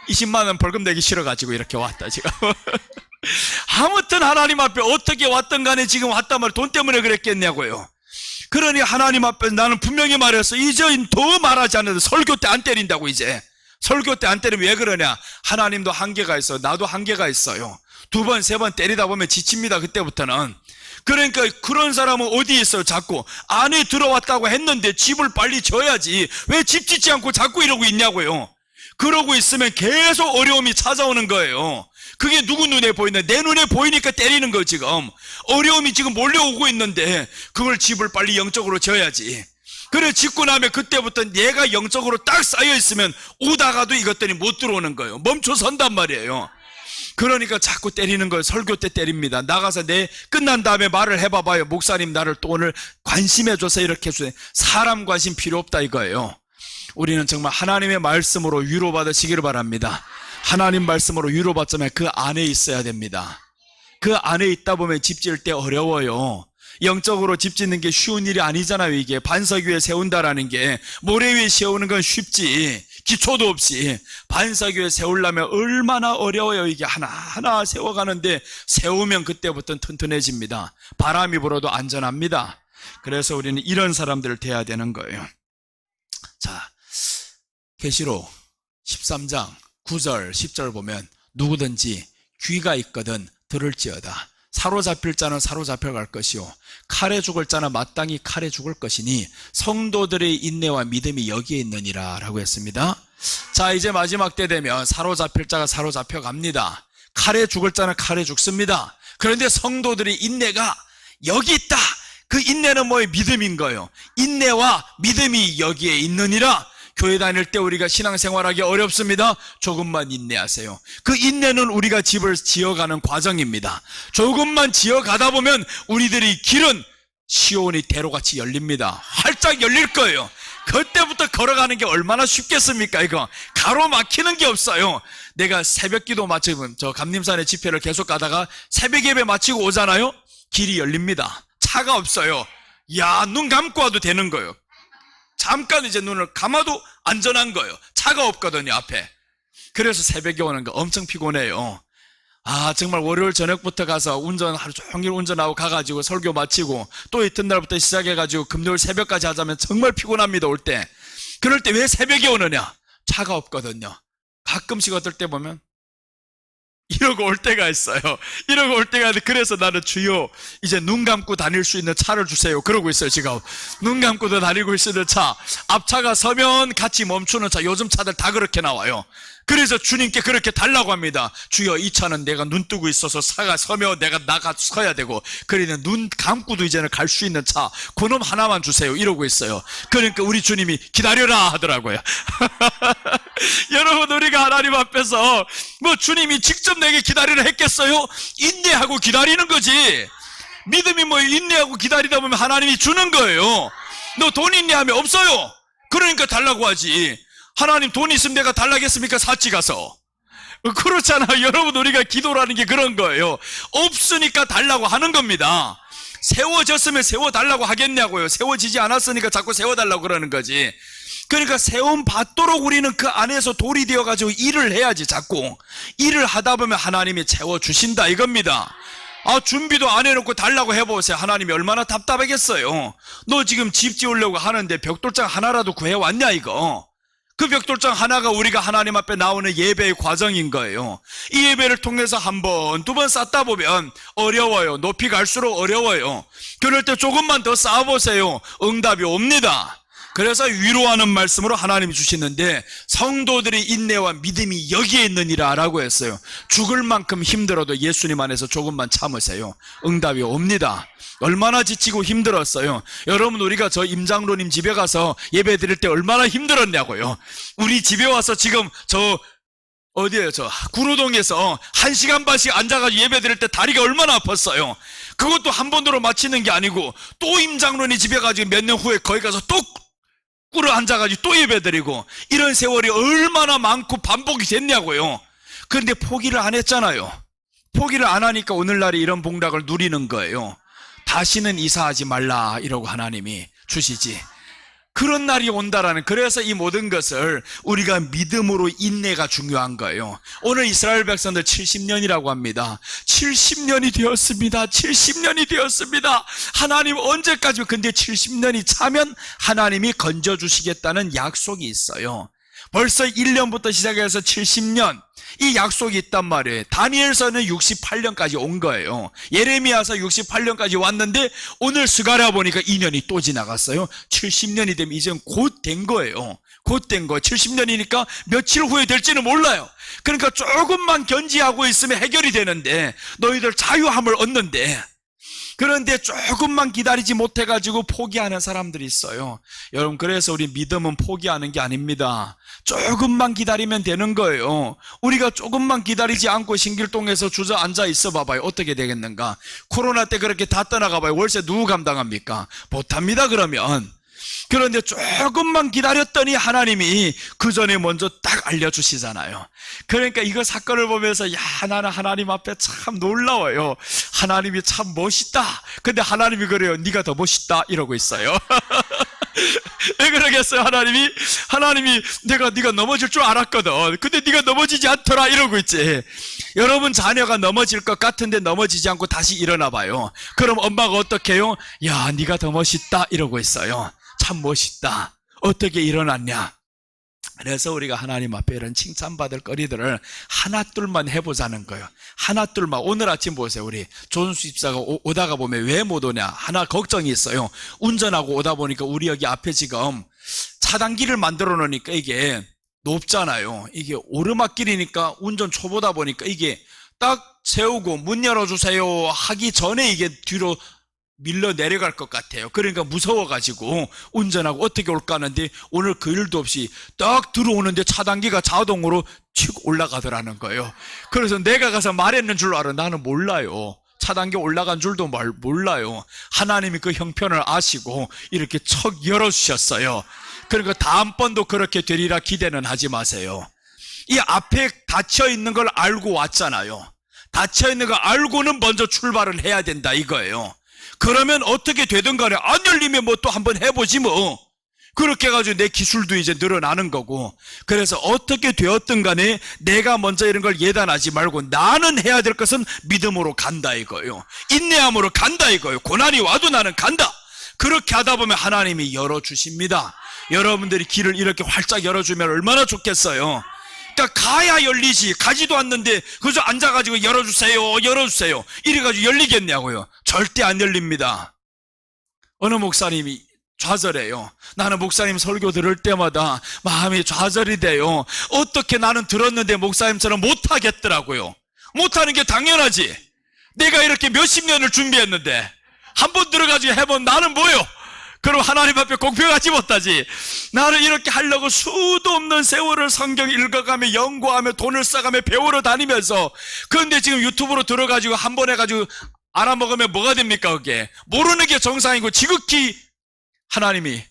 20만 원 벌금 내기 싫어가지고 이렇게 왔다 지금. 아무튼 하나님 앞에 어떻게 왔든 간에 지금 왔단 말이에요. 돈 때문에 그랬겠냐고요. 그러니 하나님 앞에 나는 분명히 말했어. 이제 더 말하지 않아도 설교 때 안 때린다고. 이제 설교 때 안 때리면 왜 그러냐? 하나님도 한계가 있어요. 나도 한계가 있어요. 두 번, 세 번 때리다 보면 지칩니다. 그때부터는. 그러니까 그런 사람은 어디에 있어요? 자꾸 안에 들어왔다고 했는데 집을 빨리 져야지 왜 집 짓지 않고 자꾸 이러고 있냐고요. 그러고 있으면 계속 어려움이 찾아오는 거예요. 그게 누구 눈에 보이나? 내 눈에 보이니까 때리는 거. 지금 어려움이 지금 몰려오고 있는데 그걸 집을 빨리 영적으로 져야지. 그래 짓고 나면 그때부터 내가 영적으로 딱 쌓여 있으면 오다가도 이것들이 못 들어오는 거예요. 멈춰 선단 말이에요. 그러니까 자꾸 때리는 거예요. 설교 때 때립니다. 나가서 내 끝난 다음에 말을 해봐봐요. 목사님 나를 또 오늘 관심해줘서 이렇게 해주세요. 사람 관심 필요 없다 이거예요. 우리는 정말 하나님의 말씀으로 위로받으시기를 바랍니다. 하나님 말씀으로 위로받자면 그 안에 있어야 됩니다. 그 안에 있다 보면 집 지을 때 어려워요. 영적으로 집 짓는 게 쉬운 일이 아니잖아요. 이게 반석 위에 세운다라는 게 모래 위에 세우는 건 쉽지. 기초도 없이 반석 위에 세우려면 얼마나 어려워요. 이게 하나하나 세워가는데 세우면 그때부터는 튼튼해집니다. 바람이 불어도 안전합니다. 그래서 우리는 이런 사람들을 대해야 되는 거예요. 자, 계시록 13장 9절 10절 보면 누구든지 귀가 있거든 들을지어다. 사로잡힐 자는 사로잡혀 갈 것이요 칼에 죽을 자는 마땅히 칼에 죽을 것이니 성도들의 인내와 믿음이 여기에 있느니라 라고 했습니다. 자, 이제 마지막 때 되면 사로잡힐 자가 사로잡혀 갑니다. 칼에 죽을 자는 칼에 죽습니다. 그런데 성도들의 인내가 여기 있다. 그 인내는 뭐예요? 믿음인 거예요. 인내와 믿음이 여기에 있느니라. 교회 다닐 때 우리가 신앙생활하기 어렵습니다. 조금만 인내하세요. 그 인내는 우리가 집을 지어가는 과정입니다. 조금만 지어가다 보면 우리들이 길은 시온이 대로같이 열립니다. 활짝 열릴 거예요. 그때부터 걸어가는 게 얼마나 쉽겠습니까? 이거 가로막히는 게 없어요. 내가 새벽기도 마치면 저 감림산의 집회를 계속 가다가 새벽 예배 마치고 오잖아요. 길이 열립니다. 차가 없어요. 야, 눈 감고 와도 되는 거예요. 잠깐 이제 눈을 감아도 안전한 거예요. 차가 없거든요 앞에. 그래서 새벽에 오는 거 엄청 피곤해요. 정말 월요일 저녁부터 가서 하루 종일 운전하고 가가지고 설교 마치고 또 이튿날부터 시작해가지고 금요일 새벽까지 하자면 정말 피곤합니다, 올 때. 그럴 때 왜 새벽에 오느냐? 차가 없거든요. 가끔씩 어떨 때 보면 이러고 올 때가 있어요. 이러고 올 때가 있는데, 그래서 나는 주여 이제 눈 감고 다닐 수 있는 차를 주세요 그러고 있어요. 지금 눈 감고도 다니고 있는 차, 앞차가 서면 같이 멈추는 차, 요즘 차들 다 그렇게 나와요. 그래서 주님께 그렇게 달라고 합니다. 주여, 이 차는 내가 눈 뜨고 있어서 차가 서면 내가 나가 서야 되고, 그러니 눈 감고도 이제는 갈 수 있는 차, 그놈 하나만 주세요 이러고 있어요. 그러니까 우리 주님이 기다려라 하더라고요. 여러분, 우리가 하나님 앞에서 뭐 주님이 직접 내게 기다리라 했겠어요? 인내하고 기다리는 거지. 믿음이 뭐 인내하고 기다리다 보면 하나님이 주는 거예요. 너 돈 있냐 하면 없어요. 그러니까 달라고 하지. 하나님 돈 있으면 내가 달라겠습니까? 사치 가서. 그렇잖아요. 여러분, 우리가 기도라는 게 그런 거예요. 없으니까 달라고 하는 겁니다. 세워졌으면 세워달라고 하겠냐고요. 세워지지 않았으니까 자꾸 세워달라고 그러는 거지. 그러니까 세움 받도록 우리는 그 안에서 돌이 되어가지고 일을 해야지. 자꾸 일을 하다 보면 하나님이 채워주신다 이겁니다. 준비도 안 해놓고 달라고 해보세요. 하나님이 얼마나 답답하겠어요. 너 지금 집 지으려고 하는데 벽돌장 하나라도 구해왔냐 이거. 그 벽돌장 하나가 우리가 하나님 앞에 나오는 예배의 과정인 거예요. 이 예배를 통해서 한 번, 두 번 쌓다 보면 어려워요. 높이 갈수록 어려워요. 그럴 때 조금만 더 쌓아보세요. 응답이 옵니다. 그래서 위로하는 말씀으로 하나님이 주시는데, 성도들의 인내와 믿음이 여기에 있느니라 라고 했어요. 죽을 만큼 힘들어도 예수님 안에서 조금만 참으세요. 응답이 옵니다. 얼마나 지치고 힘들었어요. 여러분, 우리가 저 임장로님 집에 가서 예배 드릴 때 얼마나 힘들었냐고요. 우리 집에 와서 지금 어디에요? 구로동에서 1시간 반씩 앉아가지고 예배 드릴 때 다리가 얼마나 아팠어요. 그것도 한 번으로 마치는 게 아니고, 또 임장로님 집에 가지고 몇 년 후에 거기 가서 또 꿇어 앉아가지고 또 예배드리고, 이런 세월이 얼마나 많고 반복이 됐냐고요. 그런데 포기를 안 했잖아요. 포기를 안 하니까 오늘날에 이런 복락을 누리는 거예요. 다시는 이사하지 말라 이러고 하나님이 주시지. 그런 날이 온다라는, 그래서 이 모든 것을 우리가 믿음으로, 인내가 중요한 거예요. 오늘 이스라엘 백성들 70년이라고 합니다. 70년이 되었습니다. 70년이 되었습니다. 하나님 언제까지? 근데 70년이 차면 하나님이 건져주시겠다는 약속이 있어요. 벌써 1년부터 시작해서 70년, 이 약속이 있단 말이에요. 다니엘서는 68년까지 온 거예요. 예레미야서 68년까지 왔는데 오늘 스가랴 보니까 2년이 또 지나갔어요. 70년이 되면 이제는 곧 된 거예요. 곧 된 거예요. 70년이니까 며칠 후에 될지는 몰라요. 그러니까 조금만 견지하고 있으면 해결이 되는데, 너희들 자유함을 얻는데, 그런데 조금만 기다리지 못해가지고 포기하는 사람들이 있어요. 여러분, 그래서 우리 믿음은 포기하는 게 아닙니다. 조금만 기다리면 되는 거예요. 우리가 조금만 기다리지 않고 신길동에서 주저앉아 있어 봐봐요. 어떻게 되겠는가? 코로나 때 그렇게 다 떠나가 봐요. 월세 누구 감당합니까? 못합니다. 그러면. 그런데 조금만 기다렸더니 하나님이 그 전에 먼저 딱 알려주시잖아요. 그러니까 이거 사건을 보면서, 나는 하나님 앞에 참 놀라워요. 하나님이 참 멋있다. 근데 하나님이 그래요. 네가 더 멋있다 이러고 있어요. 왜 그러겠어요? 하나님이 네가 넘어질 줄 알았거든. 근데 네가 넘어지지 않더라 이러고 있지. 여러분 자녀가 넘어질 것 같은데 넘어지지 않고 다시 일어나 봐요. 그럼 엄마가 어떻게 해요? 네가 더 멋있다 이러고 있어요. 참 멋있다. 어떻게 일어났냐? 그래서 우리가 하나님 앞에 이런 칭찬받을 거리들을 하나둘만 해보자는 거예요. 하나둘만. 오늘 아침 보세요. 우리 조은수 집사가 오다가 보면 왜 못 오냐? 하나 걱정이 있어요. 운전하고 오다 보니까 우리 여기 앞에 지금 차단기를 만들어 놓으니까 이게 높잖아요. 이게 오르막길이니까 운전 초보다 보니까 이게 딱 세우고 문 열어주세요 하기 전에 이게 뒤로 밀려 내려갈 것 같아요. 그러니까 무서워가지고 운전하고 어떻게 올까 하는데, 오늘 그 일도 없이 딱 들어오는데 차단기가 자동으로 치고 올라가더라는 거예요. 그래서 내가 가서 말했는 줄 알아. 나는 몰라요. 차단기 올라간 줄도 몰라요. 하나님이 그 형편을 아시고 이렇게 척 열어주셨어요. 그러니까 다음번도 그렇게 되리라 기대는 하지 마세요. 이 앞에 닫혀있는 걸 알고 왔잖아요. 닫혀있는 걸 알고는 먼저 출발을 해야 된다 이거예요. 그러면 어떻게 되든 간에 안 열리면 뭐 또 한번 해보지 뭐. 그렇게 해가지고 내 기술도 이제 늘어나는 거고, 그래서 어떻게 되었든 간에 내가 먼저 이런 걸 예단하지 말고 나는 해야 될 것은 믿음으로 간다 이거예요. 인내함으로 간다 이거예요. 고난이 와도 나는 간다. 그렇게 하다 보면 하나님이 열어주십니다. 여러분들이 길을 이렇게 활짝 열어주면 얼마나 좋겠어요. 그러니까 가야 열리지, 가지도 않는데 그저 앉아가지고 열어주세요 열어주세요 이래가지고 열리겠냐고요. 절대 안 열립니다. 어느 목사님이 좌절해요. 나는 목사님 설교 들을 때마다 마음이 좌절이 돼요. 어떻게 나는 들었는데 목사님처럼 못하겠더라고요. 못하는 게 당연하지. 내가 이렇게 몇십 년을 준비했는데 한 번 들어가지고 해본 나는 뭐요? 그럼 하나님 앞에 공평하지 못하지. 나는 이렇게 하려고 수도 없는 세월을 성경 읽어가며 연구하며 돈을 써가며 배우러 다니면서, 그런데 지금 유튜브로 들어가지고 한 번 해가지고 알아먹으면 뭐가 됩니까? 그게 모르는 게 정상이고, 지극히 하나님이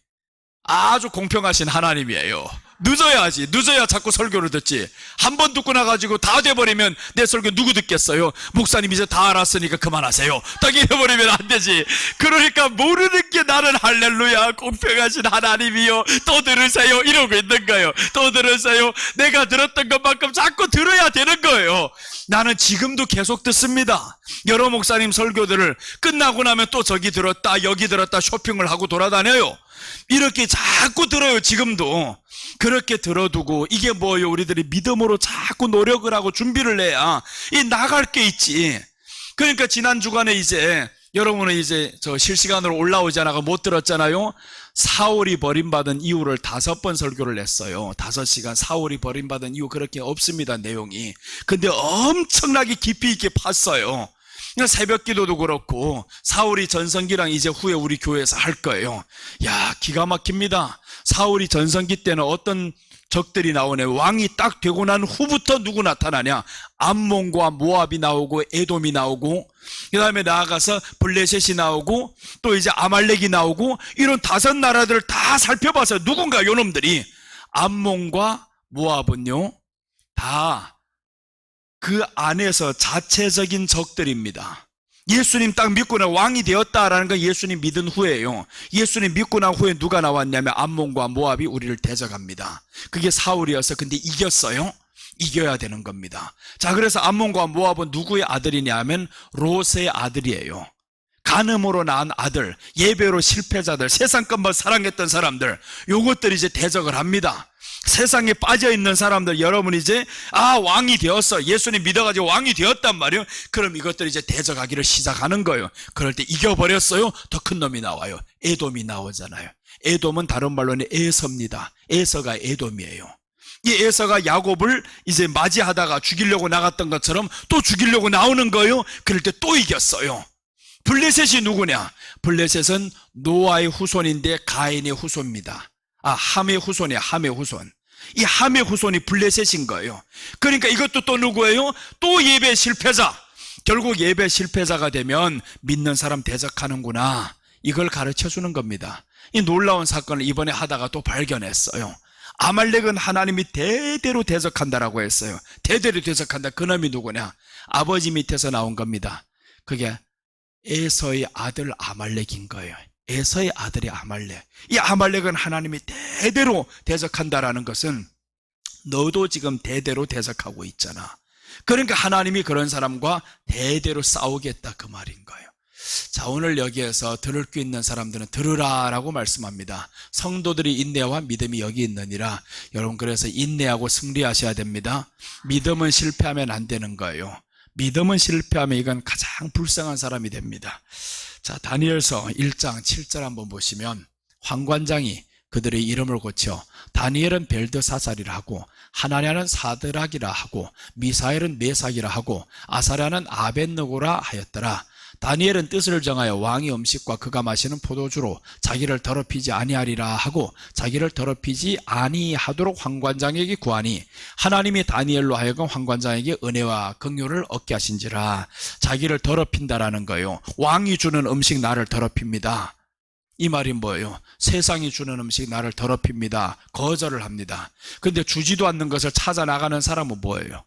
아주 공평하신 하나님이에요. 늦어야지. 늦어야 자꾸 설교를 듣지. 한 번 듣고 나가지고 다 돼버리면 내 설교 누구 듣겠어요? 목사님 이제 다 알았으니까 그만하세요. 딱 이래버리면 안 되지. 그러니까 모르는 게 나는 할렐루야 공평하신 하나님이요 또 들으세요 이러고 있는 거예요. 또 들으세요. 내가 들었던 것만큼 자꾸 들어야 되는 거예요. 나는 지금도 계속 듣습니다. 여러 목사님 설교들을 끝나고 나면 또 저기 들었다 여기 들었다 쇼핑을 하고 돌아다녀요. 이렇게 자꾸 들어요. 지금도 그렇게 들어두고, 이게 뭐예요? 우리들이 믿음으로 자꾸 노력을 하고 준비를 해야 이 나갈 게 있지. 그러니까 지난 주간에 이제 여러분은 이제 저 실시간으로 올라오지 않아서 못 들었잖아요. 사울이 버림받은 이유를 5번 설교를 했어요. 5시간 사울이 버림받은 이유 그렇게 없습니다, 내용이. 근데 엄청나게 깊이 있게 팠어요. 새벽 기도도 그렇고, 사울이 전성기랑 이제 후에 우리 교회에서 할 거예요. 야, 기가 막힙니다. 사울이 전성기 때는 어떤 적들이 나오네. 왕이 딱 되고 난 후부터 누구 나타나냐? 암몬과 모압이 나오고 에돔이 나오고, 그 다음에 나아가서 블레셋이 나오고, 또 이제 아말렉이 나오고, 이런 5 나라들을 다 살펴봐서 누군가 요놈들이, 암몬과 모압은요 다 그 안에서 자체적인 적들입니다. 예수님 딱 믿고 나 왕이 되었다라는 건 예수님 믿은 후에요. 예수님 믿고 난 후에 누가 나왔냐면 암몬과 모압이 우리를 대적합니다. 그게 사울이어서 근데 이겼어요. 이겨야 되는 겁니다. 자, 그래서 암몬과 모압은 누구의 아들이냐 하면 롯의 아들이에요. 간음으로 낳은 아들, 예배로 실패자들, 세상 것만 사랑했던 사람들, 요것들이 이제 대적을 합니다. 세상에 빠져있는 사람들, 여러분이 이제 왕이 되었어, 예수님 믿어가지고 왕이 되었단 말이에요. 그럼 이것들이 이제 대적하기를 시작하는 거예요. 그럴 때 이겨버렸어요. 더 큰 놈이 나와요. 에돔이 나오잖아요. 에돔은 다른 말로는 에서입니다. 에서가 에돔이에요. 이 에서가 야곱을 이제 맞이하다가 죽이려고 나갔던 것처럼 또 죽이려고 나오는 거예요. 그럴 때 또 이겼어요. 블레셋이 누구냐? 블레셋은 노아의 후손인데 가인의 후손입니다. 함의 후손이야. 함의 후손. 이 함의 후손이 블레셋인 거예요. 그러니까 이것도 또 누구예요? 또 예배 실패자. 결국 예배 실패자가 되면 믿는 사람 대적하는구나, 이걸 가르쳐 주는 겁니다. 이 놀라운 사건을 이번에 하다가 또 발견했어요. 아말렉은 하나님이 대대로 대적한다라고 했어요. 대대로 대적한다. 그놈이 누구냐? 아버지 밑에서 나온 겁니다. 그게 에서의 아들 아말렉인 거예요. 에서의 아들이 아말렉. 이 아말렉은 하나님이 대대로 대적한다라는 것은 너도 지금 대대로 대적하고 있잖아. 그러니까 하나님이 그런 사람과 대대로 싸우겠다, 그 말인 거예요. 자, 오늘 여기에서 들을 게 있는 사람들은 들으라 라고 말씀합니다. 성도들이 인내와 믿음이 여기 있느니라. 여러분, 그래서 인내하고 승리하셔야 됩니다. 믿음은 실패하면 안 되는 거예요. 믿음은 실패하면 이건 가장 불쌍한 사람이 됩니다. 자, 다니엘서 1장 7절 한번 보시면, 황관장이 그들의 이름을 고쳐 다니엘은 벨드사살이라 하고, 하나냐는 사드락이라 하고, 미사엘은 메삭이라 하고, 아사랴는 아벳느고라 하였더라. 다니엘은 뜻을 정하여 왕의 음식과 그가 마시는 포도주로 자기를 더럽히지 아니하리라 하고, 자기를 더럽히지 아니하도록 황관장에게 구하니, 하나님이 다니엘로 하여금 황관장에게 은혜와 긍휼을 얻게 하신지라. 자기를 더럽힌다라는 거예요. 왕이 주는 음식 나를 더럽힙니다. 이 말이 뭐예요? 세상이 주는 음식 나를 더럽힙니다. 거절을 합니다. 근데 주지도 않는 것을 찾아 나가는 사람은 뭐예요?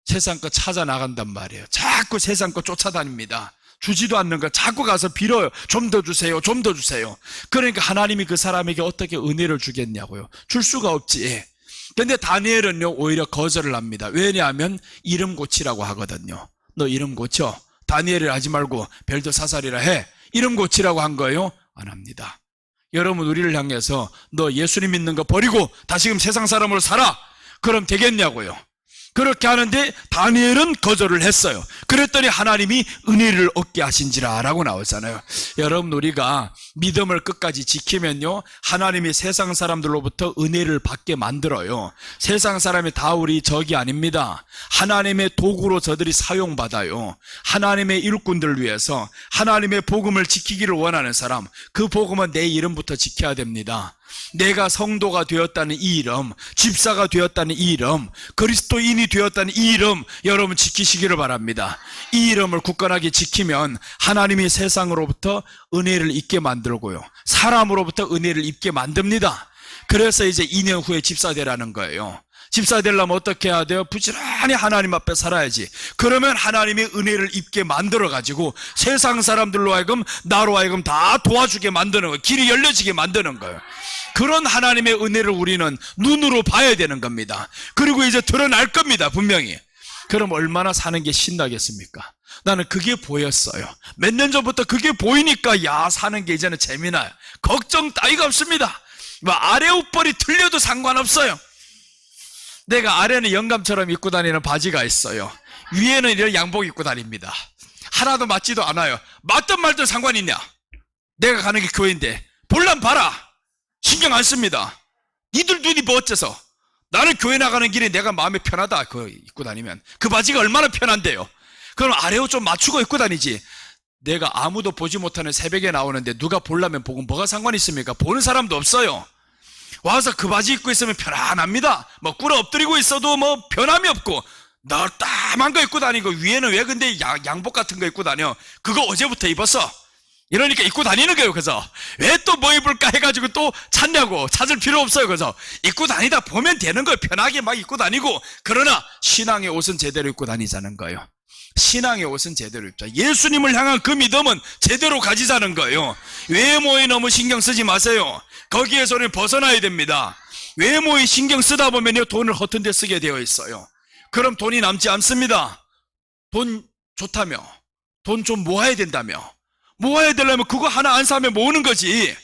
세상 거 찾아 나간단 말이에요. 자꾸 세상 거 쫓아다닙니다. 주지도 않는 거 자꾸 가서 빌어요. 좀 더 주세요. 좀 더 주세요. 그러니까 하나님이 그 사람에게 어떻게 은혜를 주겠냐고요. 줄 수가 없지. 근데 다니엘은요 오히려 거절을 합니다. 왜냐하면 이름 고치라고 하거든요. 너 이름 고쳐. 다니엘을 하지 말고 벨드사살이라 해. 이름 고치라고 한 거예요? 안 합니다. 여러분 우리를 향해서 너 예수님 믿는 거 버리고 다시금 세상 사람으로 살아. 그럼 되겠냐고요. 그렇게 하는데 다니엘은 거절을 했어요. 그랬더니 하나님이 은혜를 얻게 하신지라 라고 나오잖아요. 여러분 우리가 믿음을 끝까지 지키면요 하나님이 세상 사람들로부터 은혜를 받게 만들어요. 세상 사람이 다 우리 적이 아닙니다. 하나님의 도구로 저들이 사용받아요. 하나님의 일꾼들을 위해서 하나님의 복음을 지키기를 원하는 사람, 그 복음은 내 이름부터 지켜야 됩니다. 내가 성도가 되었다는 이 이름, 집사가 되었다는 이 이름, 그리스도인이 되었다는 이 이름 여러분 지키시기를 바랍니다. 이 이름을 굳건하게 지키면 하나님이 세상으로부터 은혜를 입게 만들고요 사람으로부터 은혜를 입게 만듭니다. 그래서 이제 2년 후에 집사 되라는 거예요. 집사 되려면 어떻게 해야 돼요? 부지런히 하나님 앞에 살아야지. 그러면 하나님의 은혜를 입게 만들어가지고 세상 사람들로 하여금 나로 하여금 다 도와주게 만드는 거예요. 길이 열려지게 만드는 거예요. 그런 하나님의 은혜를 우리는 눈으로 봐야 되는 겁니다. 그리고 이제 드러날 겁니다. 분명히. 그럼 얼마나 사는 게 신나겠습니까? 나는 그게 보였어요. 몇 년 전부터 그게 보이니까 야 사는 게 이제는 재미나요. 걱정 따위가 없습니다. 아래 옷벌이 틀려도 상관없어요. 내가 아래는 영감처럼 입고 다니는 바지가 있어요. 위에는 이런 양복 입고 다닙니다. 하나도 맞지도 않아요. 맞든 말든 상관이 있냐? 내가 가는 게 교회인데 볼란 봐라. 신경 안 씁니다. 니들 눈이 뭐 어째서? 나는 교회 나가는 길에 내가 마음에 편하다. 그거 입고 다니면 그 바지가 얼마나 편한데요. 그럼 아래 옷 좀 맞추고 입고 다니지. 내가 아무도 보지 못하는 새벽에 나오는데 누가 보려면 보고 뭐가 상관이 있습니까? 보는 사람도 없어요. 와서 그 바지 입고 있으면 편안합니다. 뭐 꿇어 엎드리고 있어도 뭐 변함이 없고 널따만 거 입고 다니고 위에는 왜 근데 양복 같은 거 입고 다녀? 그거 어제부터 입었어. 이러니까 입고 다니는 거예요. 그래서 왜 또 뭐 입을까 해가지고 또 찾냐고. 찾을 필요 없어요. 그래서 입고 다니다 보면 되는 거예요. 편하게 막 입고 다니고. 그러나 신앙의 옷은 제대로 입고 다니자는 거예요. 신앙의 옷은 제대로 입자. 예수님을 향한 그 믿음은 제대로 가지자는 거예요. 외모에 너무 신경 쓰지 마세요. 거기에서 우리는 벗어나야 됩니다. 외모에 신경 쓰다 보면요 돈을 허튼 데 쓰게 되어 있어요. 그럼 돈이 남지 않습니다. 돈 좋다며, 돈 좀 모아야 된다며, 모아야 되려면 그거 하나 안 사면 모으는 거지.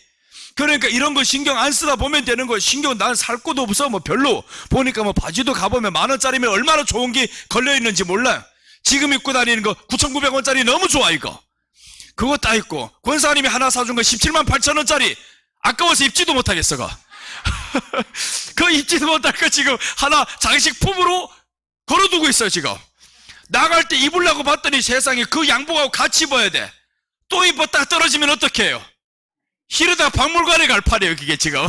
그러니까 이런 거 신경 안 쓰다 보면 되는 거예요. 신경 난 살 것도 없어. 뭐 별로. 보니까 뭐 바지도 가보면 10,000원짜리면 얼마나 좋은 게 걸려있는지 몰라요. 지금 입고 다니는 거 9,900원짜리 너무 좋아 이거. 그거 딱 입고 권사님이 하나 사준 거 178,000원짜리 아까워서 입지도 못하겠어. 그거 입지도 못할 거 지금 하나 장식품으로 걸어두고 있어요. 지금 나갈 때 입으려고 봤더니 세상에 그 양복하고 같이 입어야 돼. 또 입었다 떨어지면 어떡해 해요? 이러다가 박물관에 갈 판이에요 그게 지금.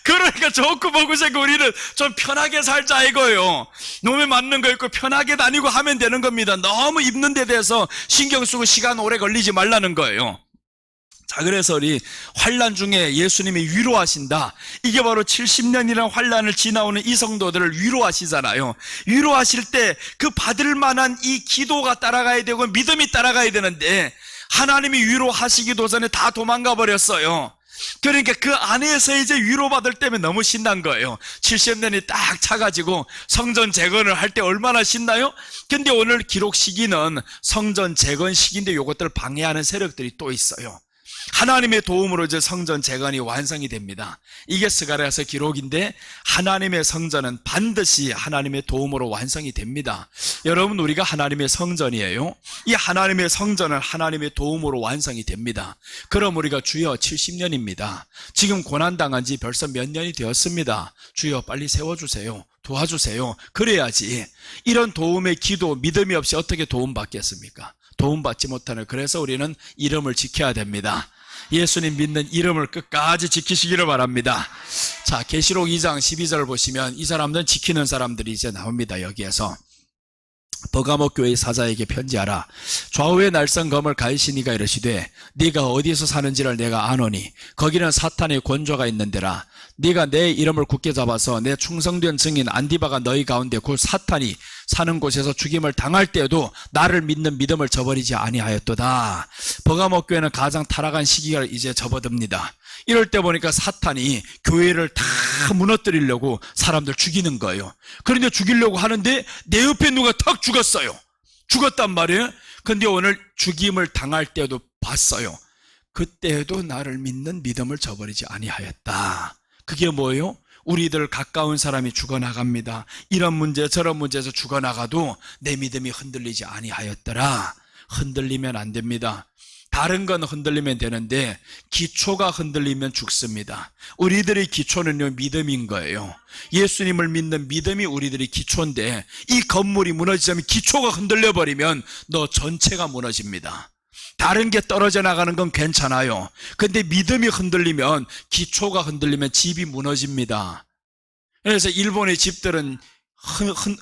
그러니까 좋고 보고서고 우리는 좀 편하게 살자 이거예요. 몸에 맞는 거 입고 편하게 다니고 하면 되는 겁니다. 너무 입는 데 대해서 신경 쓰고 시간 오래 걸리지 말라는 거예요. 자, 그래서 우리 환난 중에 예수님이 위로하신다. 이게 바로 70년이라는 환난을 지나오는 이 성도들을 위로하시잖아요. 위로하실 때 그 받을 만한 이 기도가 따라가야 되고 믿음이 따라가야 되는데 하나님이 위로하시기도 전에 다 도망가 버렸어요. 그러니까 그 안에서 이제 위로받을 때면 너무 신난 거예요. 70년이 딱 차가지고 성전 재건을 할 때 얼마나 신나요? 근데 오늘 기록 시기는 성전 재건 시기인데 이것들을 방해하는 세력들이 또 있어요. 하나님의 도움으로 이제 성전 재건이 완성이 됩니다. 이게 스가랴서 기록인데 하나님의 성전은 반드시 하나님의 도움으로 완성이 됩니다. 여러분 우리가 하나님의 성전이에요. 이 하나님의 성전은 하나님의 도움으로 완성이 됩니다. 그럼 우리가 주여 70년입니다. 지금 고난당한 지 벌써 몇 년이 되었습니다. 주여 빨리 세워주세요. 도와주세요. 그래야지. 이런 도움의 기도, 믿음이 없이 어떻게 도움받겠습니까? 도움받지 못하는. 그래서 우리는 이름을 지켜야 됩니다. 예수님 믿는 이름을 끝까지 지키시기를 바랍니다. 자, 계시록 2장 12절 보시면 이 사람들은 지키는 사람들이 이제 나옵니다. 여기에서 버가모 교회의 사자에게 편지하라. 좌우의 날성검을 가이시니가 이르시되 네가 어디서 사는지를 내가 아노니 거기는 사탄의 권좌가 있는 데라. 네가 내 이름을 굳게 잡아서 내 충성된 증인 안디바가 너희 가운데 곧 사탄이 사는 곳에서 죽임을 당할 때에도 나를 믿는 믿음을 저버리지 아니하였도다. 버가모 교회는 가장 타락한 시기가 이제 접어듭니다. 이럴 때 보니까 사탄이 교회를 다 무너뜨리려고 사람들 죽이는 거예요. 그런데 죽이려고 하는데 내 옆에 누가 탁 죽었어요. 죽었단 말이에요. 근데 오늘 죽임을 당할 때도 봤어요. 그때도 나를 믿는 믿음을 저버리지 아니하였다. 그게 뭐예요? 우리들 가까운 사람이 죽어나갑니다. 이런 문제 저런 문제에서 죽어나가도 내 믿음이 흔들리지 아니하였더라. 흔들리면 안 됩니다. 다른 건 흔들리면 되는데 기초가 흔들리면 죽습니다. 우리들의 기초는요, 믿음인 거예요. 예수님을 믿는 믿음이 우리들의 기초인데 이 건물이 무너지자면 기초가 흔들려 버리면 너 전체가 무너집니다. 다른 게 떨어져 나가는 건 괜찮아요. 근데 믿음이 흔들리면, 기초가 흔들리면 집이 무너집니다. 그래서 일본의 집들은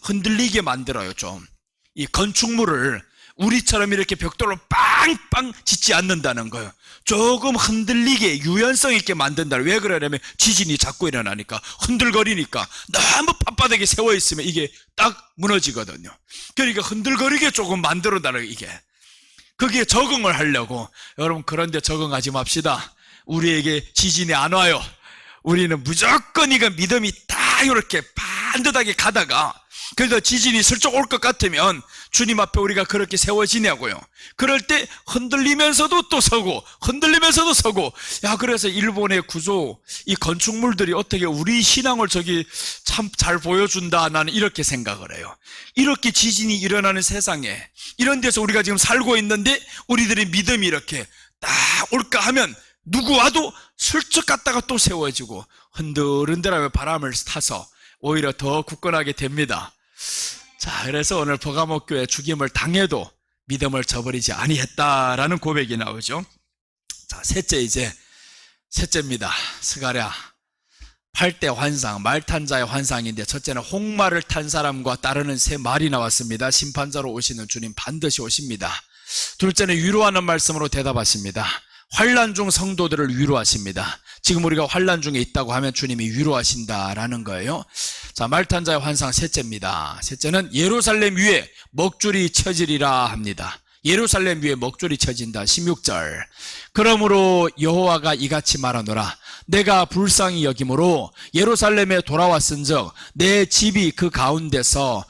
흔들리게 만들어요, 좀. 이 건축물을 우리처럼 이렇게 벽돌로 빵빵 짓지 않는다는 거예요. 조금 흔들리게, 유연성 있게 만든다. 왜 그러냐면 지진이 자꾸 일어나니까, 흔들거리니까. 너무 빳빳하게 세워 있으면 이게 딱 무너지거든요. 그러니까 흔들거리게 조금 만들어 달라고, 이게. 거기에 적응을 하려고. 여러분, 그런데 적응하지 맙시다. 우리에게 지진이 안 와요. 우리는 무조건 이거 믿음이 딱 이렇게 반듯하게 가다가, 그래서 지진이 슬쩍 올 것 같으면 주님 앞에 우리가 그렇게 세워지냐고요. 그럴 때 흔들리면서도 또 서고, 흔들리면서도 서고. 야, 그래서 일본의 구조, 이 건축물들이 어떻게 우리 신앙을 저기 참 잘 보여준다, 나는 이렇게 생각을 해요. 이렇게 지진이 일어나는 세상에, 이런 데서 우리가 지금 살고 있는데 우리들의 믿음이 이렇게 딱 올까 하면 누구 와도 슬쩍 갔다가 또 세워지고 흔들흔들하며 바람을 타서 오히려 더 굳건하게 됩니다. 자, 그래서 오늘 버가모 교회 죽임을 당해도 믿음을 저버리지 아니했다라는 고백이 나오죠. 자, 셋째입니다. 스가랴 8대 환상, 말 탄 자의 환상인데, 첫째는 홍마를 탄 사람과 따르는 새 말이 나왔습니다. 심판자로 오시는 주님 반드시 오십니다. 둘째는 위로하는 말씀으로 대답하십니다. 환난 중 성도들을 위로하십니다. 지금 우리가 환난 중에 있다고 하면 주님이 위로하신다라는 거예요. 자, 말 탄 자의 환상 셋째입니다. 셋째는 예루살렘 위에 먹줄이 쳐지리라 합니다. 예루살렘 위에 먹줄이 쳐진다. 16절. 그러므로 여호와가 이같이 말하노라. 내가 불쌍히 여김으로 예루살렘에 돌아왔은즉 내 집이 그 가운데서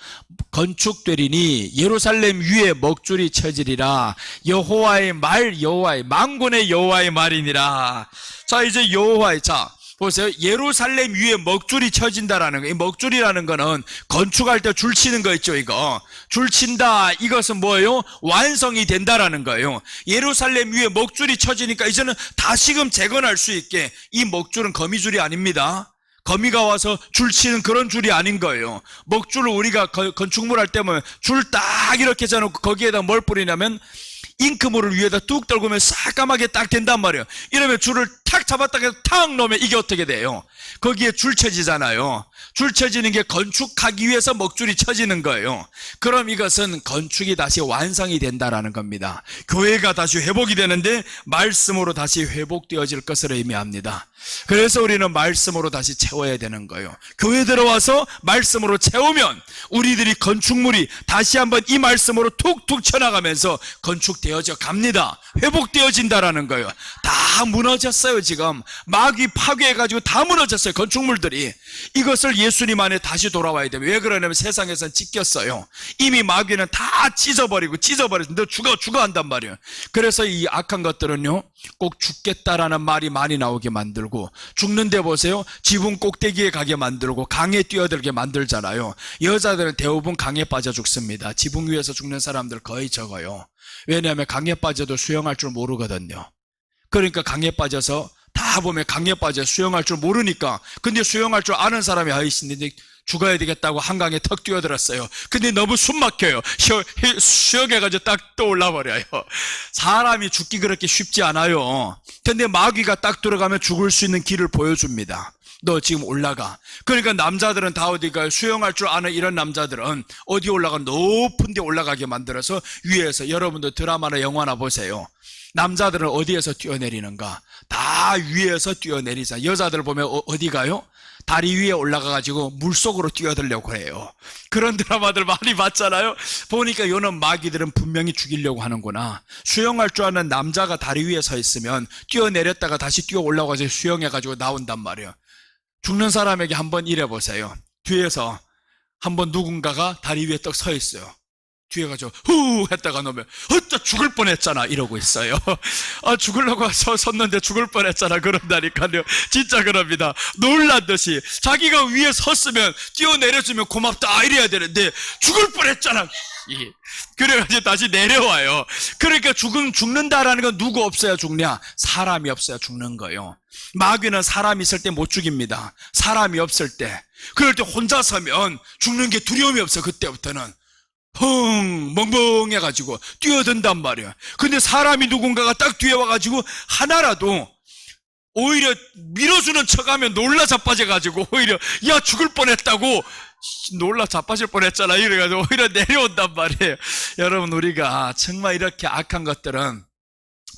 건축되리니 예루살렘 위에 먹줄이 쳐지리라. 여호와의 말, 여호와의 만군의 여호와의 말이니라. 자, 이제 여호와의, 자 보세요. 예루살렘 위에 먹줄이 쳐진다라는 거. 이 먹줄이라는 거는 건축할 때 줄 치는 거 있죠, 이거. 줄 친다. 이것은 뭐예요? 완성이 된다라는 거예요. 예루살렘 위에 먹줄이 쳐지니까 이제는 다시금 재건할 수 있게. 이 먹줄은 거미줄이 아닙니다. 거미가 와서 줄 치는 그런 줄이 아닌 거예요. 먹줄을 우리가 건축물 할 때면 줄 딱 이렇게 짜놓고 거기에다 뭘 뿌리냐면 잉크물을 위에다 뚝 떨구면 새까맣게 딱 된단 말이에요. 이러면 줄을 탁 잡았다가 탁 놓으면 이게 어떻게 돼요? 거기에 줄 쳐지잖아요. 줄 쳐지는 게 건축하기 위해서 먹줄이 쳐지는 거예요. 그럼 이것은 건축이 다시 완성이 된다라는 겁니다. 교회가 다시 회복이 되는데 말씀으로 다시 회복되어질 것을 의미합니다. 그래서 우리는 말씀으로 다시 채워야 되는 거예요. 교회 들어와서 말씀으로 채우면 우리들이 건축물이 다시 한번 이 말씀으로 툭툭 쳐나가면서 건축되어져 갑니다. 회복되어진다라는 거예요. 다 무너졌어요. 지금 마귀 파괴해가지고 다 무너졌어요. 건축물들이. 이것을 예수님 안에 다시 돌아와야 돼요. 왜 그러냐면 세상에선 찢겼어요. 이미 마귀는 다 찢어버리고 너 죽어 한단 말이에요. 그래서 이 악한 것들은요, 꼭 죽겠다라는 말이 많이 나오게 만들고, 죽는데 보세요, 지붕 꼭대기에 가게 만들고 강에 뛰어들게 만들잖아요. 여자들은 대부분 강에 빠져 죽습니다. 지붕 위에서 죽는 사람들 거의 적어요. 왜냐하면 강에 빠져도 수영할 줄 모르거든요. 그러니까 강에 빠져서, 다 보면 강에 빠져 수영할 줄 모르니까. 근데 수영할 줄 아는 사람이 있는데 죽어야 되겠다고 한강에 턱 뛰어들었어요. 근데 너무 숨 막혀요. 수영해가지고 딱 떠올라 버려요. 사람이 죽기 그렇게 쉽지 않아요. 근데 마귀가 딱 들어가면 죽을 수 있는 길을 보여줍니다. 너 지금 올라가. 그러니까 남자들은 다 어디가 수영할 줄 아는 이런 남자들은 어디 올라가? 높은 데 올라가게 만들어서 위에서, 여러분들 드라마나 영화나 보세요. 남자들은 어디에서 뛰어내리는가? 다 위에서 뛰어내리자. 여자들 보면 어디 가요? 다리 위에 올라가가지고 물속으로 뛰어들려고 해요. 그런 드라마들 많이 봤잖아요. 보니까 요는 마귀들은 분명히 죽이려고 하는구나. 수영할 줄 아는 남자가 다리 위에 서 있으면 뛰어내렸다가 다시 뛰어 올라가서 수영해가지고 나온단 말이에요. 죽는 사람에게 한번 이래보세요. 뒤에서 한번 누군가가 다리 위에 떡 서 있어요. 뒤에 가지고 후 했다가 놓으면 어따 죽을 뻔했잖아 이러고 있어요. 죽으려고 섰는데 죽을 뻔했잖아 그런다니까요. 진짜 그럽니다. 놀란 듯이 자기가 위에 섰으면 뛰어내려주면 고맙다 이래야 되는데 죽을 뻔했잖아. 그래가지고 다시 내려와요. 그러니까 죽는다라는 건 누구 없어야 죽냐? 사람이 없어야 죽는 거예요. 마귀는 사람이 있을 때 못 죽입니다. 사람이 없을 때. 그럴 때 혼자 서면 죽는 게 두려움이 없어. 그때부터는 멍멍해가지고 뛰어든단 말이야. 근데 사람이 누군가가 딱 뒤에 와가지고 하나라도 오히려 밀어주는 척하면 놀라 자빠져가지고 오히려 야 죽을 뻔했다고 놀라 자빠질 뻔했잖아 이래가지고 오히려 내려온단 말이에요. 여러분, 우리가 정말 이렇게 악한 것들은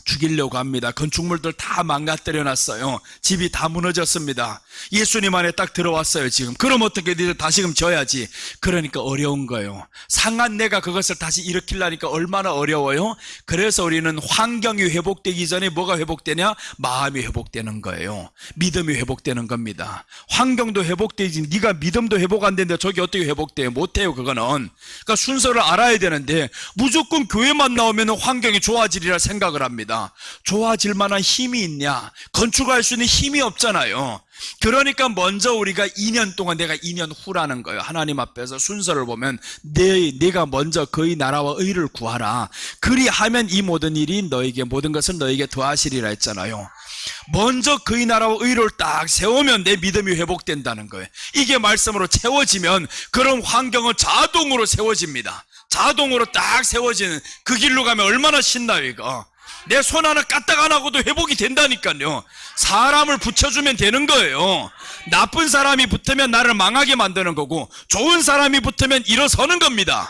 죽이려고 합니다. 건축물들 다 망가뜨려 놨어요. 집이 다 무너졌습니다. 예수님 안에 딱 들어왔어요 지금. 그럼 어떻게 니들 다시금 져야지. 그러니까 어려운 거예요. 상한 내가 그것을 다시 일으키려니까 얼마나 어려워요. 그래서 우리는 환경이 회복되기 전에 뭐가 회복되냐? 마음이 회복되는 거예요. 믿음이 회복되는 겁니다. 환경도 회복되지 네가 믿음도 회복 안 되는데 저게 어떻게 회복돼요? 못해요 그거는. 그러니까 순서를 알아야 되는데 무조건 교회만 나오면 환경이 좋아지리라 생각을 합니다. 좋아질 만한 힘이 있냐? 건축할 수 있는 힘이 없잖아요. 그러니까 먼저 우리가 2년 동안 내가 2년 후라는 거예요. 하나님 앞에서 순서를 보면 내가 먼저 그의 나라와 의를 구하라. 그리하면 이 모든 일이 너에게 모든 것을 너에게 더하시리라 했잖아요. 먼저 그의 나라와 의를 딱 세우면 내 믿음이 회복된다는 거예요. 이게 말씀으로 채워지면 그런 환경은 자동으로 세워집니다. 자동으로 딱 세워지는 그 길로 가면 얼마나 신나요 이거. 내 손 하나 까딱 안 하고도 회복이 된다니까요. 사람을 붙여주면 되는 거예요. 나쁜 사람이 붙으면 나를 망하게 만드는 거고 좋은 사람이 붙으면 일어서는 겁니다.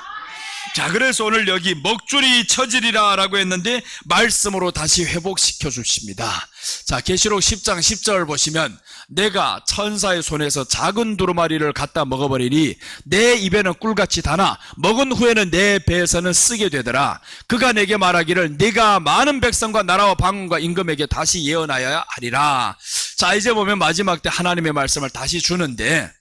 자, 그래서 오늘 여기 먹줄이 쳐지리라 라고 했는데 말씀으로 다시 회복시켜 주십니다. 자, 계시록 10장 10절 보시면 내가 천사의 손에서 작은 두루마리를 갖다 먹어버리니 내 입에는 꿀같이 다나 먹은 후에는 내 배에서는 쓰게 되더라. 그가 내게 말하기를 네가 많은 백성과 나라와 방언과 임금에게 다시 예언하여야 하리라. 자, 이제 보면 마지막 때 하나님의 말씀을 다시 주는데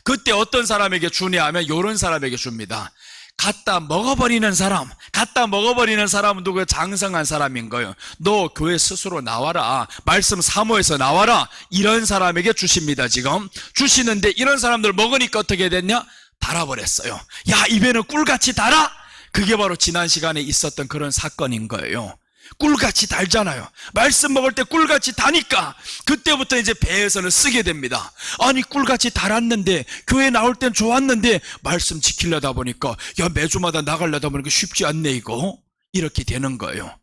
그때 어떤 사람에게 주냐 하면 이런 사람에게 줍니다. 갖다 먹어버리는 사람은 누구예요? 장성한 사람인 거예요. 너 교회 스스로 나와라. 말씀 사모해서 나와라. 이런 사람에게 주십니다. 지금 주시는데 이런 사람들 먹으니까 어떻게 됐냐? 달아버렸어요. 야, 입에는 꿀같이 달아? 그게 바로 지난 시간에 있었던 그런 사건인 거예요. 꿀같이 달잖아요. 말씀 먹을 때 꿀같이 다니까 그때부터 이제 배에서는 쓰게 됩니다. 아니 꿀같이 달았는데 교회 나올 땐 좋았는데 말씀 지키려다 보니까 야 매주마다 나가려다 보니까 쉽지 않네 이거. 이렇게 되는 거예요.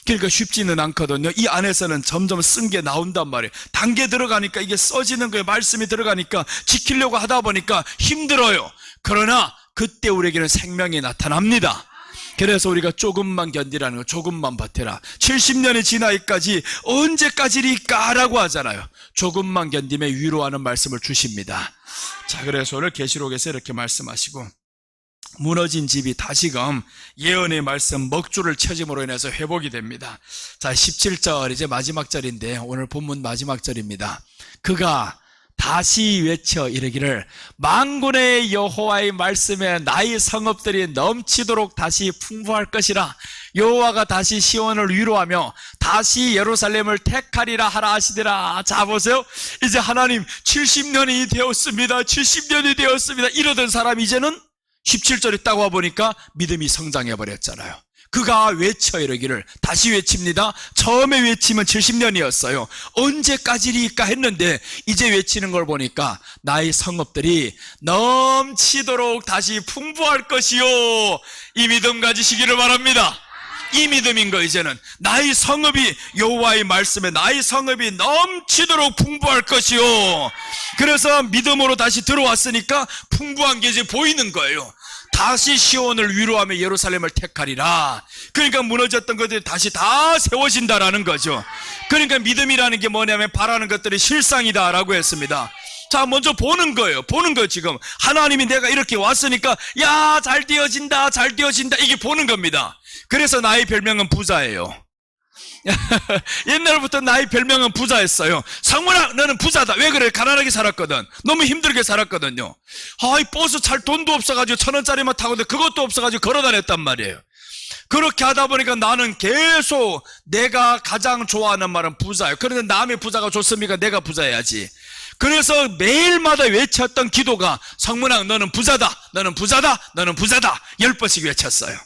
그러니까 쉽지는 않거든요. 이 안에서는 점점 쓴 게 나온단 말이에요. 단계 들어가니까 이게 써지는 거예요. 말씀이 들어가니까 지키려고 하다 보니까 힘들어요. 그러나 그때 우리에게는 생명이 나타납니다. 그래서 우리가 조금만 견디라는 거, 조금만 버텨라. 70년이 지나기까지 언제까지일까 라고 하잖아요. 조금만 견디면 위로하는 말씀을 주십니다. 자, 그래서 오늘 계시록에서 이렇게 말씀하시고 무너진 집이 다시금 예언의 말씀 먹줄을 쳐짐으로 인해서 회복이 됩니다. 자, 17절 이제 마지막 절인데 오늘 본문 마지막 절입니다. 그가 다시 외쳐 이르기를 만군의 여호와의 말씀에 나의 성읍들이 넘치도록 다시 풍부할 것이라. 여호와가 다시 시온을 위로하며 다시 예루살렘을 택하리라 하라 하시더라. 자, 보세요. 이제 하나님 70년이 되었습니다. 70년이 되었습니다. 이러던 사람이 이제는 17절에 딱 와보니까 믿음이 성장해버렸잖아요. 그가 외쳐 이르기를 다시 외칩니다. 처음에 외치면 70년이었어요. 언제까지일까 했는데 이제 외치는 걸 보니까 나의 성읍들이 넘치도록 다시 풍부할 것이요. 이 믿음 가지시기를 바랍니다. 이 믿음인 거. 이제는 나의 성읍이 여호와의 말씀에 나의 성읍이 넘치도록 풍부할 것이요. 그래서 믿음으로 다시 들어왔으니까 풍부한 게 이제 보이는 거예요. 다시 시온을 위로하며 예루살렘을 택하리라. 그러니까 무너졌던 것들이 다시 다 세워진다라는 거죠. 그러니까 믿음이라는 게 뭐냐면 바라는 것들이 실상이다라고 했습니다. 자, 먼저 보는 거예요. 보는 거예요. 지금 하나님이 내가 이렇게 왔으니까 야, 잘 되어진다, 잘 되어진다, 이게 보는 겁니다. 그래서 나의 별명은 부자예요. 옛날부터 나의 별명은 부자였어요. 상문아, 너는 부자다. 왜 그래? 가난하게 살았거든. 너무 힘들게 살았거든요. 이 버스 잘 돈도 없어가지고 1,000원짜리만 타고 그것도 없어가지고 걸어 다녔단 말이에요. 그렇게 하다 보니까 나는 계속 내가 가장 좋아하는 말은 부자예요. 그런데 남의 부자가 좋습니까? 내가 부자여야지. 그래서 매일마다 외쳤던 기도가 성문아, 너는 부자다, 너는 부자다, 너는 부자다 10번씩 외쳤어요.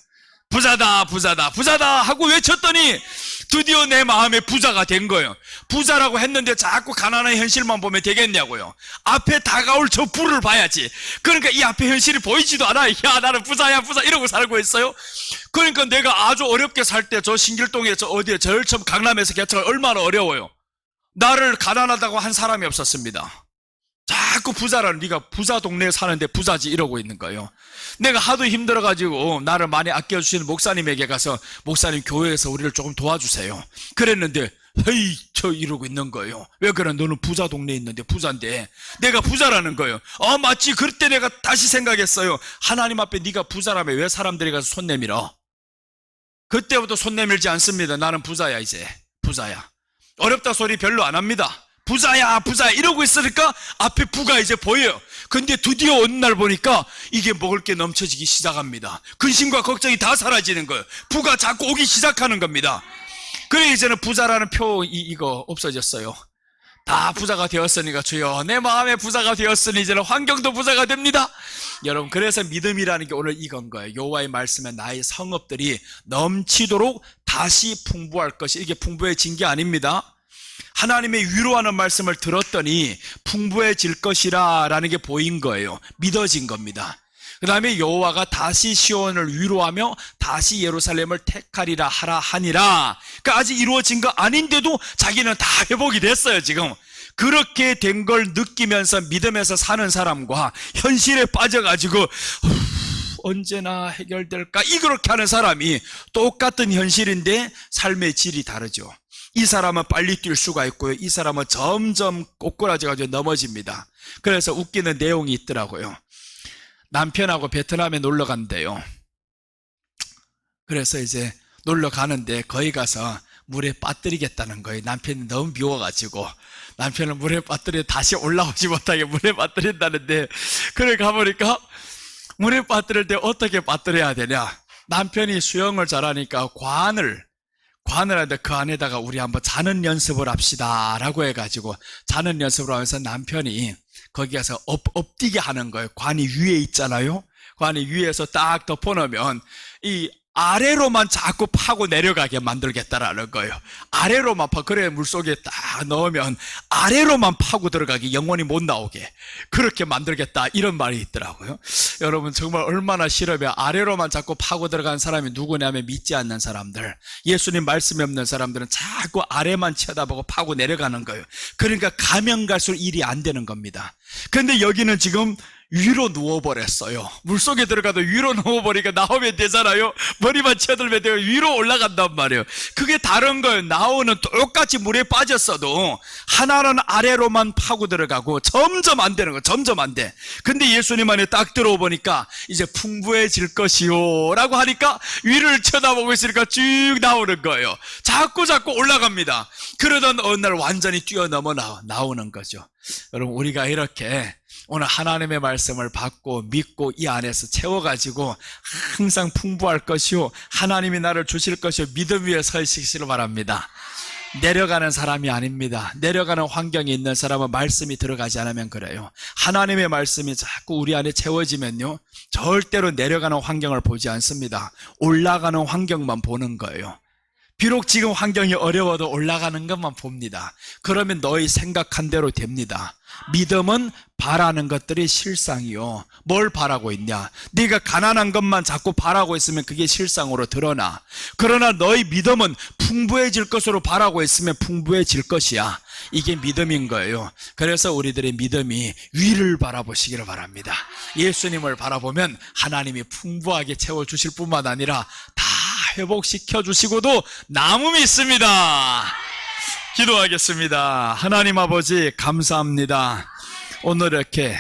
부자다, 부자다, 부자다 하고 외쳤더니 드디어 내 마음에 부자가 된 거예요. 부자라고 했는데 자꾸 가난한 현실만 보면 되겠냐고요. 앞에 다가올 저 부를 봐야지. 그러니까 이 앞에 현실이 보이지도 않아. 야, 나는 부자야, 부자 이러고 살고 있어요. 그러니까 내가 아주 어렵게 살 때 저 신길동에 저 어디에 제일 처음 강남에서 개척을 얼마나 어려워요. 나를 가난하다고 한 사람이 없었습니다. 자꾸 부자라는, 네가 부자 동네에 사는데 부자지 이러고 있는 거예요. 내가 하도 힘들어가지고 나를 많이 아껴주시는 목사님에게 가서 목사님 교회에서 우리를 조금 도와주세요 그랬는데 헤이 저 이러고 있는 거예요. 왜 그래? 너는 부자 동네에 있는데 부자인데. 내가 부자라는 거예요. 맞지. 그때 내가 다시 생각했어요. 하나님 앞에 네가 부자라면 왜 사람들이 가서 손 내밀어? 그때부터 손 내밀지 않습니다. 나는 부자야. 이제 부자야. 어렵다 소리 별로 안 합니다. 부자야, 부자야 이러고 있으니까 앞에 부가 이제 보여요. 근데 드디어 어느 날 보니까 이게 먹을 게 넘쳐지기 시작합니다. 근심과 걱정이 다 사라지는 거예요. 부가 자꾸 오기 시작하는 겁니다. 그래 이제는 부자라는 이거 없어졌어요. 다 부자가 되었으니까 주여 내 마음에 부자가 되었으니 이제는 환경도 부자가 됩니다. 여러분, 그래서 믿음이라는 게 오늘 이건 거예요. 여호와의 말씀에 나의 성읍들이 넘치도록 다시 풍부할 것이, 이게 풍부해진 게 아닙니다. 하나님의 위로하는 말씀을 들었더니 풍부해질 것이라 라는 게 보인 거예요. 믿어진 겁니다. 그 다음에 여호와가 다시 시온을 위로하며 다시 예루살렘을 택하리라 하라 하니라. 그러니까 아직 이루어진 거 아닌데도 자기는 다 회복이 됐어요. 지금 그렇게 된 걸 느끼면서 믿음에서 사는 사람과 현실에 빠져가지고 언제나 해결될까 이렇게 하는 사람이 똑같은 현실인데 삶의 질이 다르죠. 이 사람은 빨리 뛸 수가 있고요. 이 사람은 점점 꼬꾸라져가지고 넘어집니다. 그래서 웃기는 내용이 있더라고요. 남편하고 베트남에 놀러 간대요. 그래서 이제 놀러 가는데 거기 가서 물에 빠뜨리겠다는 거예요. 남편이 너무 미워가지고 남편은 물에 빠뜨려 다시 올라오지 못하게 물에 빠뜨린다는데, 그래 가보니까 물에 빠뜨릴 때 어떻게 빠뜨려야 되냐. 남편이 수영을 잘하니까 관을 하는데 그 안에다가 우리 한번 자는 연습을 합시다 라고 해가지고 자는 연습을 하면서 남편이 거기 가서 엎뛰게 하는 거예요. 관이 위에 있잖아요. 관이 위에서 딱 덮어놓으면 이 아래로만 자꾸 파고 내려가게 만들겠다라는 거예요. 아래로만 그래 물속에 딱 넣으면 아래로만 파고 들어가게, 영원히 못 나오게 그렇게 만들겠다, 이런 말이 있더라고요. 여러분, 정말 얼마나 싫으면 아래로만 자꾸 파고 들어간 사람이 누구냐면 믿지 않는 사람들, 예수님 말씀이 없는 사람들은 자꾸 아래만 쳐다보고 파고 내려가는 거예요. 그러니까 가면 갈수록 일이 안 되는 겁니다. 그런데 여기는 지금 위로 누워버렸어요. 물속에 들어가도 위로 누워버리니까 나오면 되잖아요. 머리만 쳐들면 돼요. 위로 올라간단 말이에요. 그게 다른 거예요. 나오는 똑같이 물에 빠졌어도 하나는 아래로만 파고 들어가고 점점 안 되는 거예요. 점점 안 돼. 근데 예수님 안에 딱 들어보니까 이제 풍부해질 것이요 라고 하니까 위를 쳐다보고 있으니까 쭉 나오는 거예요. 자꾸 올라갑니다. 그러던 어느 날 완전히 뛰어넘어 나오는 거죠. 여러분, 우리가 이렇게 오늘 하나님의 말씀을 받고 믿고 이 안에서 채워가지고 항상 풍부할 것이요 하나님이 나를 주실 것이요 믿음 위에 서 있으시기를 바랍니다. 내려가는 사람이 아닙니다. 내려가는 환경에 있는 사람은 말씀이 들어가지 않으면 그래요. 하나님의 말씀이 자꾸 우리 안에 채워지면요 절대로 내려가는 환경을 보지 않습니다. 올라가는 환경만 보는 거예요. 비록 지금 환경이 어려워도 올라가는 것만 봅니다. 그러면 너희 생각한 대로 됩니다. 믿음은 바라는 것들이 실상이요. 뭘 바라고 있냐? 네가 가난한 것만 자꾸 바라고 있으면 그게 실상으로 드러나. 그러나 너희 믿음은 풍부해질 것으로 바라고 있으면 풍부해질 것이야. 이게 믿음인 거예요. 그래서 우리들의 믿음이 위를 바라보시기를 바랍니다. 예수님을 바라보면 하나님이 풍부하게 채워주실 뿐만 아니라 다 회복시켜 주시고도 남음이 있습니다. 기도하겠습니다. 하나님 아버지 감사합니다. 오늘 이렇게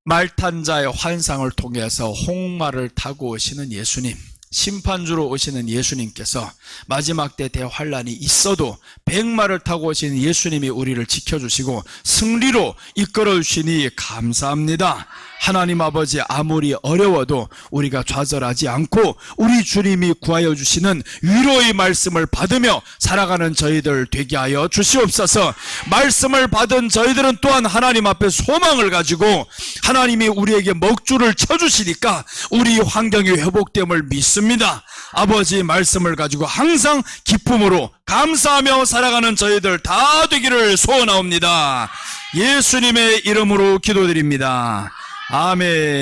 말탄자의 환상을 통해서 홍마를 타고 오시는 예수님, 심판주로 오시는 예수님께서 마지막 때 대환란이 있어도 백마를 타고 오시는 예수님이 우리를 지켜주시고 승리로 이끌어주시니 감사합니다. 하나님 아버지, 아무리 어려워도 우리가 좌절하지 않고 우리 주님이 구하여 주시는 위로의 말씀을 받으며 살아가는 저희들 되게 하여 주시옵소서. 말씀을 받은 저희들은 또한 하나님 앞에 소망을 가지고 하나님이 우리에게 먹줄을 쳐주시니까 우리 환경이 회복됨을 믿습니다. 아버지, 말씀을 가지고 항상 기쁨으로 감사하며 살아가는 저희들 다 되기를 소원하옵니다. 예수님의 이름으로 기도드립니다. 아멘.